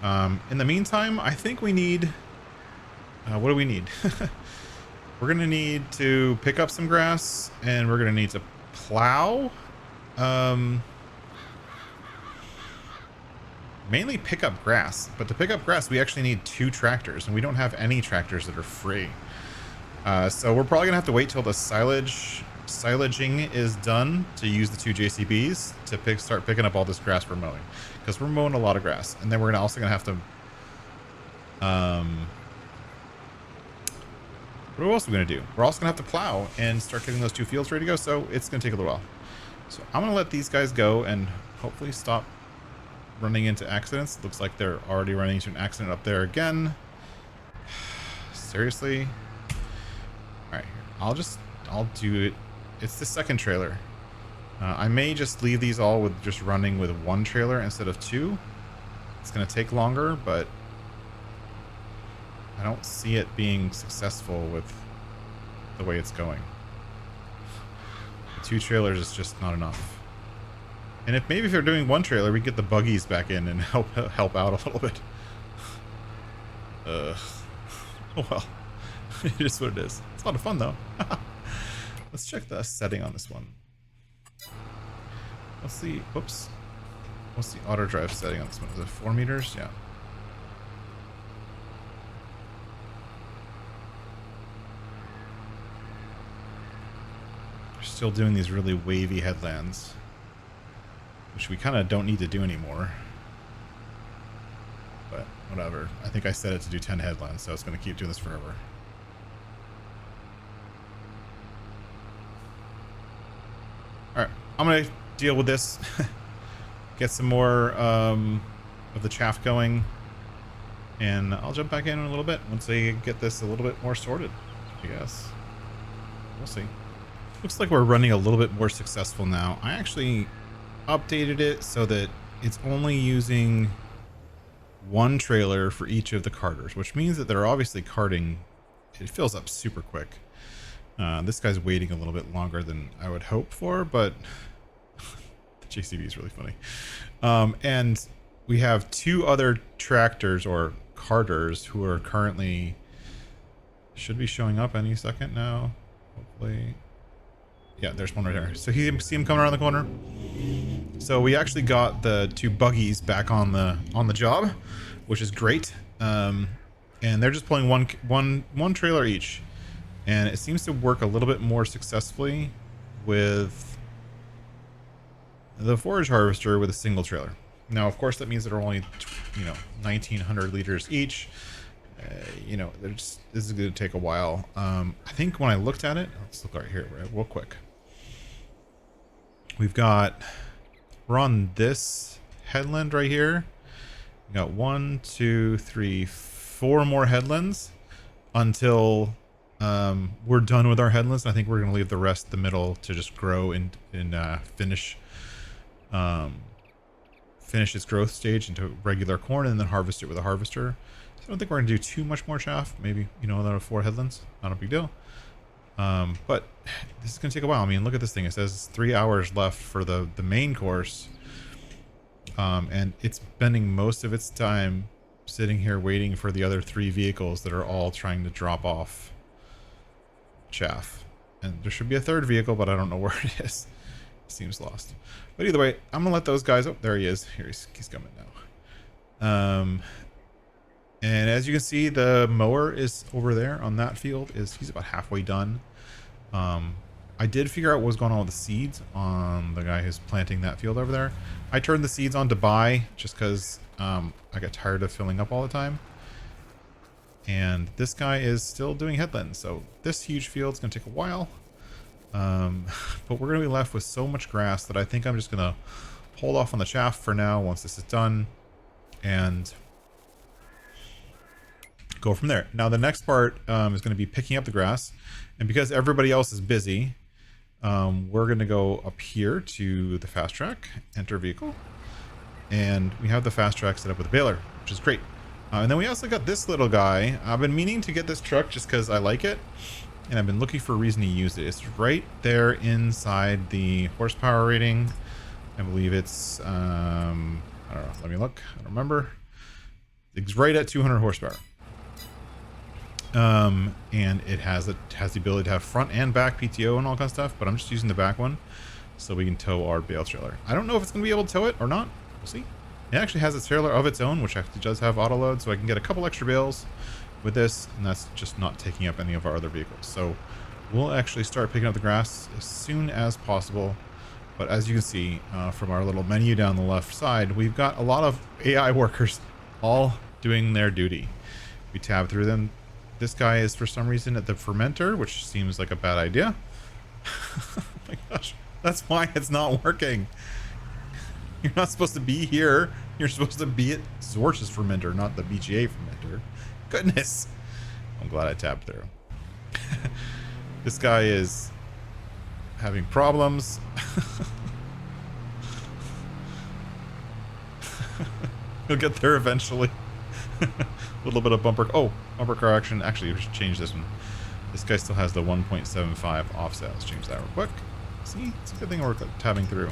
In the meantime, I think we need... what do we need? We're going to need to pick up some grass, and we're going to need to plow. Mainly pick up grass, but to pick up grass, we actually need 2 tractors, and we don't have any tractors that are free. So we're probably going to have to wait till the silaging is done to use the 2 JCBs to start picking up all this grass for mowing, because we're mowing a lot of grass. And then we're also going to have to... what else are we going to do? We're also going to have to plow and start getting those 2 fields ready to go, so it's going to take a little while. So I'm going to let these guys go and hopefully stop running into accidents. Looks like they're already running into an accident up there again. Seriously? Alright, I'll do it. It's the second trailer. I may just leave these all with just running with 1 trailer instead of 2. It's going to take longer, but I don't see it being successful with the way it's going. The 2 trailers is just not enough. And maybe if they're doing 1 trailer, we get the buggies back in and help out a little bit. Oh well, it is what it is. It's a lot of fun though. Let's check the setting on this one. What's the auto drive setting on this one? Is it 4 meters? Yeah. We're still doing these really wavy headlands, which we kind of don't need to do anymore. but whatever. I think I set it to do 10 headlands, so it's going to keep doing this forever. All right, I'm going to deal with this. Get some more of the chaff going, and I'll jump back in a little bit once I get this a little bit more sorted, I guess. We'll see. Looks like we're running a little bit more successful now. I actually updated it so that it's only using one trailer for each of the carters, which means that they're obviously carting. It fills up super quick. This guy's waiting a little bit longer than I would hope for, but the JCB is really funny. And we have two other tractors or carters who are currently should be showing up any second now. Hopefully. Yeah, there's one right there. So you see him coming around the corner. So we actually got the two buggies back on the job, which is great. And they're just pulling one trailer each, and it seems to work a little bit more successfully with the forage harvester with a single trailer. Now, of course, that means that are only 1,900 liters each. This is going to take a while. I think when I looked at it, let's look right here, real quick. We're on this headland right here. We got 1, 2, 3, 4 more headlands until we're done with our headlands. I think we're going to leave the rest the middle to just grow and finish its growth stage into regular corn, and then harvest it with a harvester. So I don't think we're going to do too much more chaff. Maybe, another 4 headlands. Not a big deal. But this is going to take a while. I mean, look at this thing. It says 3 hours left for the main course. And it's spending most of its time sitting here waiting for the other 3 vehicles that are all trying to drop off chaff. And there should be a 3rd vehicle, but I don't know where it is. It seems lost. But either way, I'm going to let those guys... Oh, there he is. Here he's coming now. And as you can see, the mower is over there on that field. He's about halfway done. I did figure out what was going on with the seeds on the guy who's planting that field over there. I turned the seeds on to buy just because I got tired of filling up all the time. And this guy is still doing headlands, so this huge field is going to take a while. But we're going to be left with so much grass that I think I'm just going to hold off on the chaff for now once this is done, and go from there. Now the next part is going to be picking up the grass, and because everybody else is busy, we're going to go up here to the fast track, enter vehicle, and we have the fast track set up with a baler, which is great. And then we also got this little guy. I've been meaning to get this truck just because I like it, and I've been looking for a reason to use it. It's right there inside the horsepower rating. I believe it's I don't know, let me look, I don't remember. It's right at 200 horsepower. And it has the ability to have front and back PTO and all kind of stuff, but I'm just using the back one so we can tow our bale trailer. I don't know if it's going to be able to tow it or not. We'll see. It actually has a trailer of its own, which actually does have auto load, so I can get a couple extra bales with this, and that's just not taking up any of our other vehicles. So we'll actually start picking up the grass as soon as possible. But as you can see from our little menu down the left side, we've got a lot of AI workers all doing their duty. We tab through them. This guy is for some reason at the fermenter, which seems like a bad idea. Oh my gosh, that's why it's not working. You're not supposed to be here. You're supposed to be at Zorch's fermenter, not the BGA fermenter. Goodness. I'm glad I tabbed through. This guy is having problems. He'll get there eventually. A little bit of bumper car action. Actually, we should change this one. This guy still has the 1.75 offset. Let's change that real quick. See, it's a good thing we're tabbing through.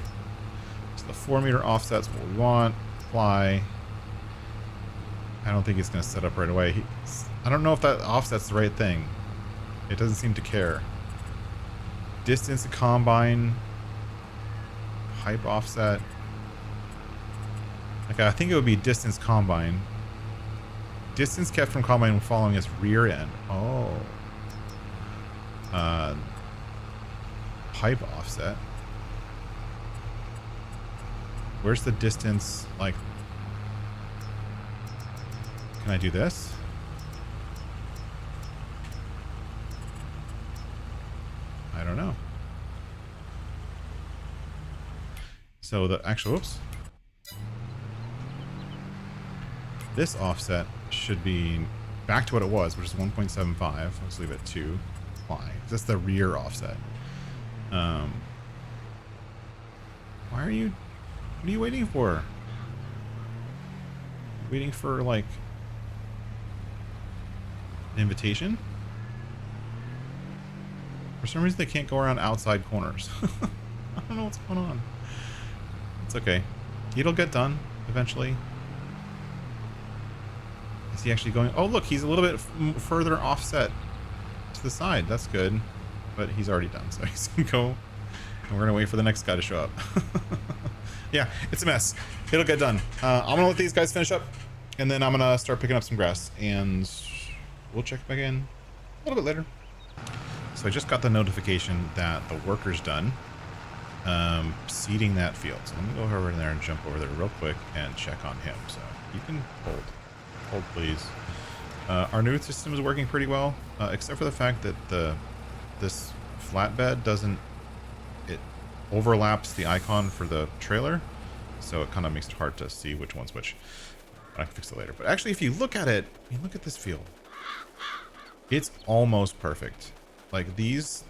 So the 4-meter offset's what we want. Apply. I don't think it's going to set up right away. I don't know if that offset's the right thing. It doesn't seem to care. Distance to combine. Pipe offset. Okay, I think it would be distance combine. Distance kept from combine when following its rear end. Oh. Pipe offset. Where's the distance? Like, Can I do this? I don't know. So the actual, whoops. This offset should be back to what it was, which is 1.75. Let's leave it 2. Apply. That's the rear offset. Why are you... What are you waiting for? Waiting for, like, an invitation? For some reason, they can't go around outside corners. I don't know what's going on. It's okay. It'll get done eventually. Is he actually going? Oh, look, he's a little bit further offset to the side. That's good. But he's already done, so he's going to go. And we're going to wait for the next guy to show up. Yeah, it's a mess. It'll get done. I'm going to let these guys finish up. And then I'm going to start picking up some grass. And we'll check back in a little bit later. So I just got the notification that the worker's done seeding that field. So let me go over there and jump over there real quick and check on him. So you can hold. Hold, please. Our new system is working pretty well, except for the fact that this flatbed doesn't... It overlaps the icon for the trailer, so it kind of makes it hard to see which one's which. I can fix it later. But actually, if you look at it, look at this field. It's almost perfect. Like this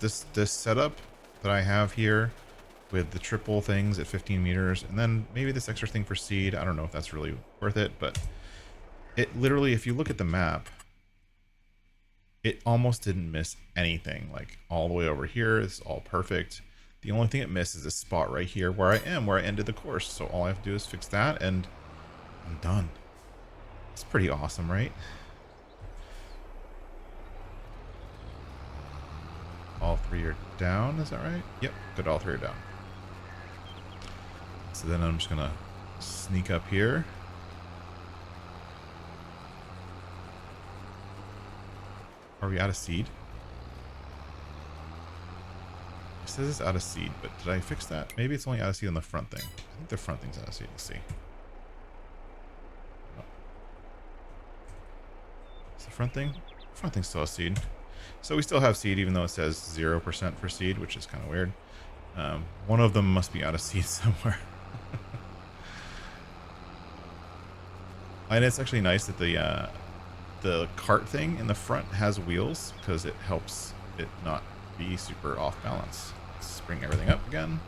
setup that I have here with the triple things at 15 meters, and then maybe this extra thing for seed. I don't know if that's really worth it, but it literally, if you look at the map, it almost didn't miss anything. Like all the way over here, it's all perfect. The only thing it missed is this spot right here where I ended the course. So all I have to do is fix that and I'm done. It's pretty awesome, right? All 3 are down, is that right? Yep, good, all 3 are down. So then I'm just gonna sneak up here. Are we out of seed? It says it's out of seed, but did I fix that? Maybe it's only out of seed on the front thing. I think the front thing's out of seed. Let's see. Oh. Is the front thing? Front thing's still a seed. So we still have seed, even though it says 0% for seed, which is kind of weird. One of them must be out of seed somewhere. And it's actually nice that the cart thing in the front has wheels, because it helps it not be super off balance. Let's bring everything up again.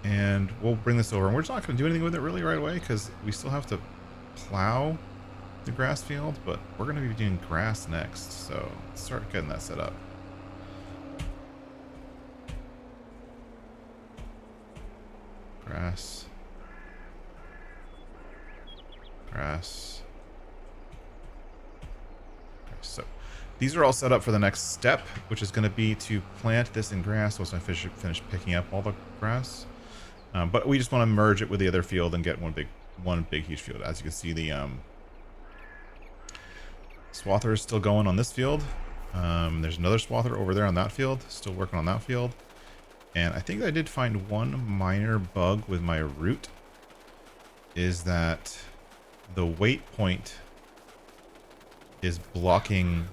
And we'll bring this over, and we're just not going to do anything with it really right away, because we still have to plow the grass field, but we're going to be doing grass next, so let's start getting that set up. Grass. Grass. Okay, so these are all set up for the next step, which is going to be to plant this in grass once I finish picking up all the grass. But we just want to merge it with the other field and get one big huge field. As you can see, the swather is still going on this field. There's another swather over there on that field, still working on that field. And I think I did find one minor bug with my root, is that the weight point is blocking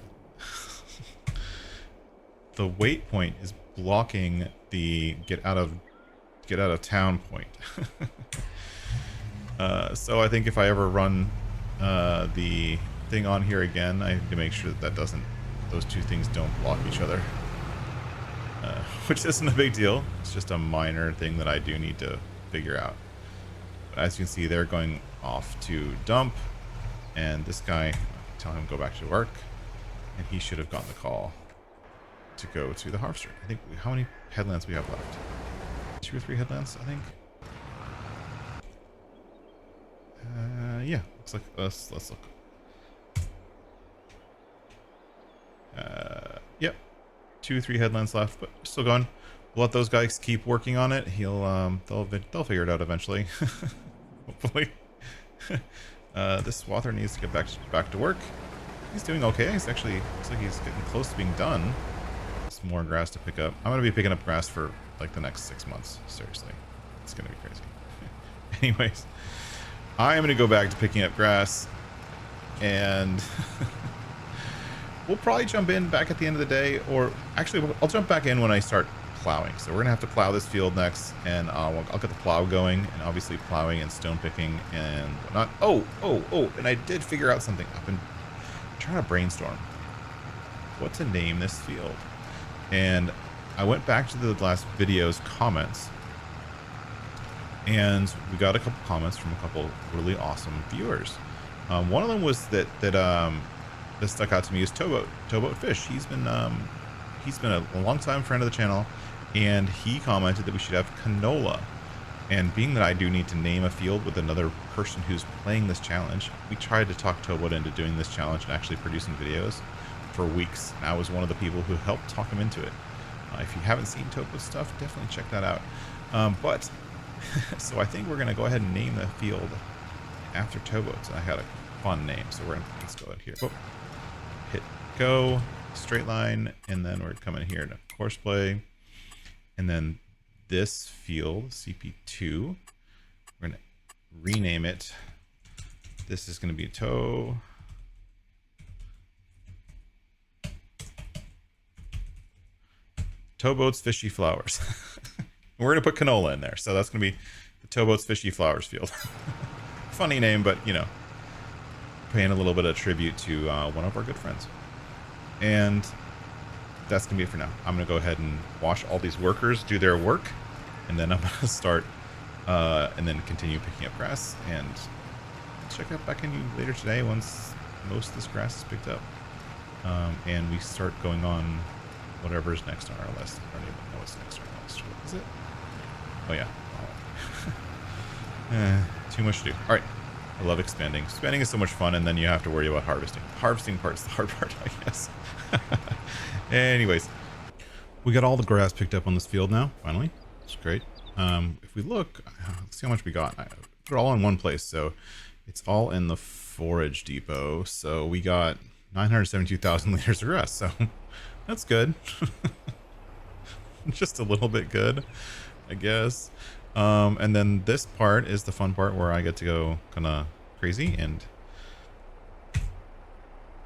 the weight point is blocking the get out of town point. So I think if I ever run the thing on here again, I have to make sure that those two things don't block each other. Which isn't a big deal. It's just a minor thing that I do need to figure out. But as you can see, they're going off to dump, and this guy, tell him to go back to work, and he should have gotten the call to go to the harvester. I think, how many headlands we have left? 2 or 3 headlands, I think. Yeah, looks like let's look. Yep, 2 or 3 headlands left, but still going. We'll let those guys keep working on it. They'll figure it out eventually. Hopefully. This swather needs to get back to work. He's doing okay. He's actually looks like he's getting close to being done. Some more grass to pick up. I'm gonna be picking up grass for like the next 6 months. Seriously, it's gonna be crazy. Anyways, I am gonna go back to picking up grass, and we'll probably jump in back at the end of the day, or actually I'll jump back in when I start plowing. So we're gonna have to plow this field next, and I'll get the plow going, and obviously plowing and stone picking and whatnot. Oh, and I did figure out something. I've been trying to brainstorm what to name this field, and I went back to the last video's comments, and we got a couple comments from a couple really awesome viewers. One of them was that stuck out to me is Towboat Fish. He's been a long time friend of the channel, and he commented that we should have Canola. And being that I do need to name a field with another person who's playing this challenge, we tried to talk Towboat into doing this challenge and actually producing videos for weeks. And I was one of the people who helped talk him into it. If you haven't seen Towboat's stuff, definitely check that out. So I think we're gonna go ahead and name the field after Towboat's. I had a fun name, so let's go ahead here. Oh, hit go, straight line, and then we're coming here to courseplay, and then this field CP2, we're gonna rename it. This is gonna be Towboat's Fishy Flowers. We're gonna put Canola in there, so that's gonna be the Towboat's Fishy Flowers field. Funny name, but you know, paying a little bit of tribute to one of our good friends. And that's gonna be it for now. I'm gonna go ahead and watch all these workers do their work, and then I'm gonna start and then continue picking up grass, and check back in you later today once most of this grass is picked up, and we start going on whatever's next on our list. I don't even know what's next on our list. What is it? Oh yeah. Too much to do. All right. I love expanding. Expanding is so much fun, and then you have to worry about harvesting. Harvesting part's the hard part, I guess. Anyways, we got all the grass picked up on this field now, finally. It's great. If we look, let's see how much we got. I put it all in one place, so it's all in the forage depot. So we got 972,000 liters of grass, so that's good. Just a little bit good, I guess. And then this part is the fun part where I get to go kind of crazy and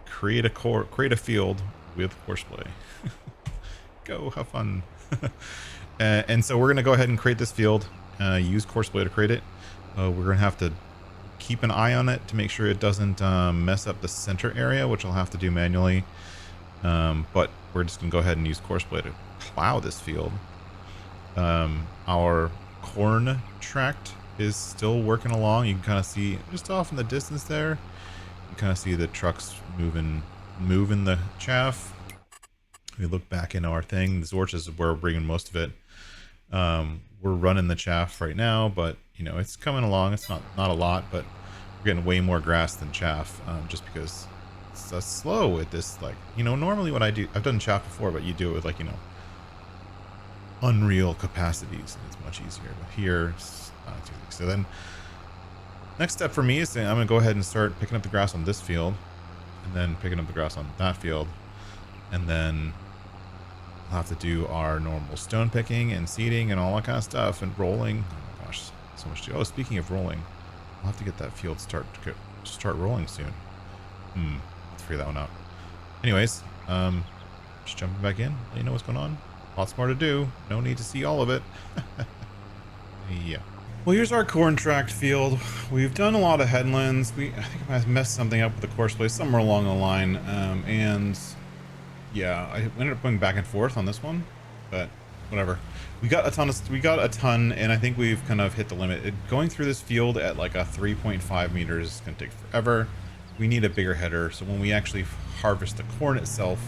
create a field with courseplay. Go have fun. And so we're gonna go ahead and create this field, use courseplay to create it. We're gonna have to keep an eye on it to make sure it doesn't mess up the center area, which I'll have to do manually. But we're just gonna go ahead and use courseplay to plow this field. Our corn tract is still working along. You can kind of see just off in the distance there, you kind of see the trucks moving the chaff. We look back into our thing. This orchard is where we're bringing most of it. We're running the chaff right now, but you know, it's coming along. It's not a lot, but we're getting way more grass than chaff, just because it's slow at this. Like, you know, normally what I do, I've done chaff before, but you do it with, like, you know, unreal capacities, and it's much easier. But here it's not too easy. So then next step for me is I'm gonna go ahead and start picking up the grass on this field, and then picking up the grass on that field, and then I'll have to do our normal stone picking and seeding and all that kind of stuff, and rolling. Oh my gosh, so much to do. Oh, speaking of rolling, I'll have to get that field start rolling soon. Let's figure that one out. Anyways, just jumping back in, let you know what's going on. Lots more to do. No need to see all of it. Yeah. Well, here's our corn tract field. We've done a lot of headlands. I think I might have messed something up with the courseplay somewhere along the line. And yeah, I ended up going back and forth on this one, but whatever. We got a ton, and I think we've kind of hit the limit. Going through this field at like a 3.5 meters is going to take forever. We need a bigger header, so when we actually harvest the corn itself,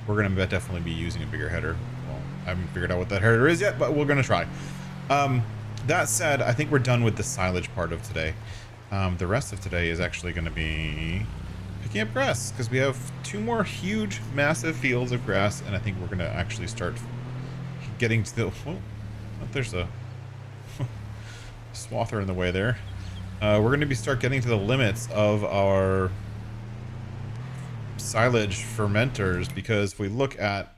we're going to definitely be using a bigger header. Well, I haven't figured out what that header is yet, but we're going to try. That said, I think we're done with the silage part of today. The rest of today is actually going to be picking up grass, because we have 2 more huge, massive fields of grass, and I think we're going to actually start getting to the... Whoa, there's a swather in the way there. We're going to start getting to the limits of our silage fermenters, because if we look at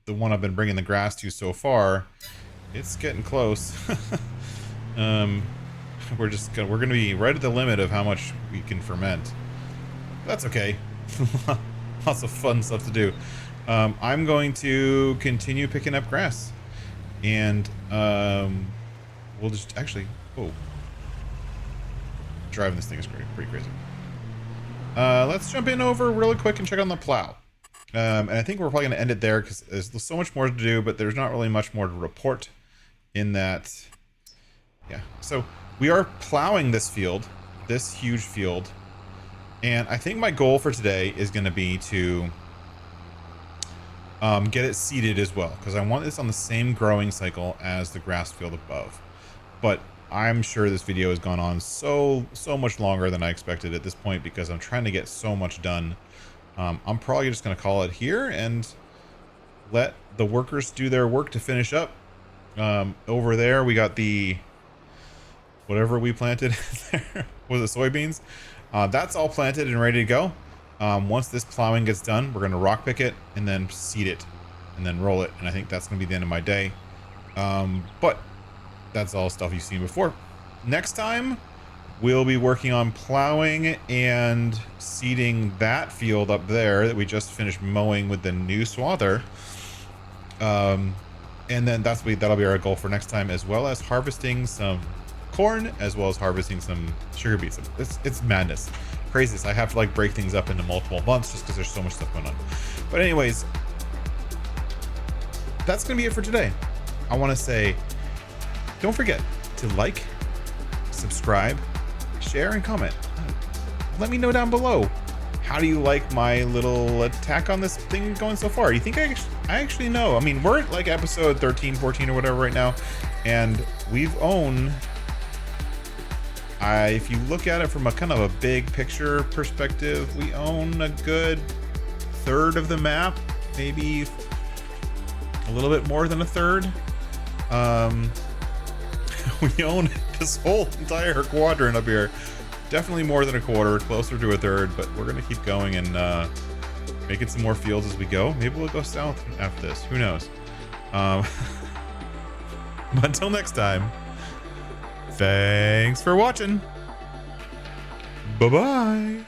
the one I've been bringing the grass to so far, It's getting close. um, we're gonna be right at the limit of how much we can ferment. That's okay. Lots of fun stuff to do. I'm going to continue picking up grass, and we'll just actually. Oh, driving this thing is pretty crazy. Let's jump in over really quick and check on the plow. And I think we're probably going to end it there because there's so much more to do, but there's not really much more to report in that. Yeah. So we are plowing this field, this huge field. And I think my goal for today is going to be to get it seeded as well, because I want this on the same growing cycle as the grass field above. But I'm sure this video has gone on so much longer than I expected at this point because I'm trying to get so much done. I'm probably just going to call it here and let the workers do their work to finish up. Over there, we got the whatever we planted there. Was it soybeans? That's all planted and ready to go. Once this plowing gets done, we're going to rock pick it and then seed it and then roll it. And I think that's going to be the end of my day. But that's all stuff you've seen before. Next time, we'll be working on plowing and seeding that field up there that we just finished mowing with the new swather. And then that'll be our goal for next time, as well as harvesting some corn, as well as harvesting some sugar beets. It's madness. Craziness. I have to like break things up into multiple months just because there's so much stuff going on. But anyways, that's going to be it for today. I want to say, don't forget to like, subscribe, share, and comment. Let me know down below. How do you like my little attack on this thing going so far? Do you think I actually know? I mean, we're at like episode 13, 14 or whatever right now. And we've owned, if you look at it from a kind of a big picture perspective, we own a good third of the map, maybe a little bit more than a third. We own this whole entire quadrant up here. Definitely more than a quarter, closer to a third, but we're gonna keep going and making some more fields as we go. Maybe we'll go south after this, who knows. But until next time, thanks for watching. Bye-bye.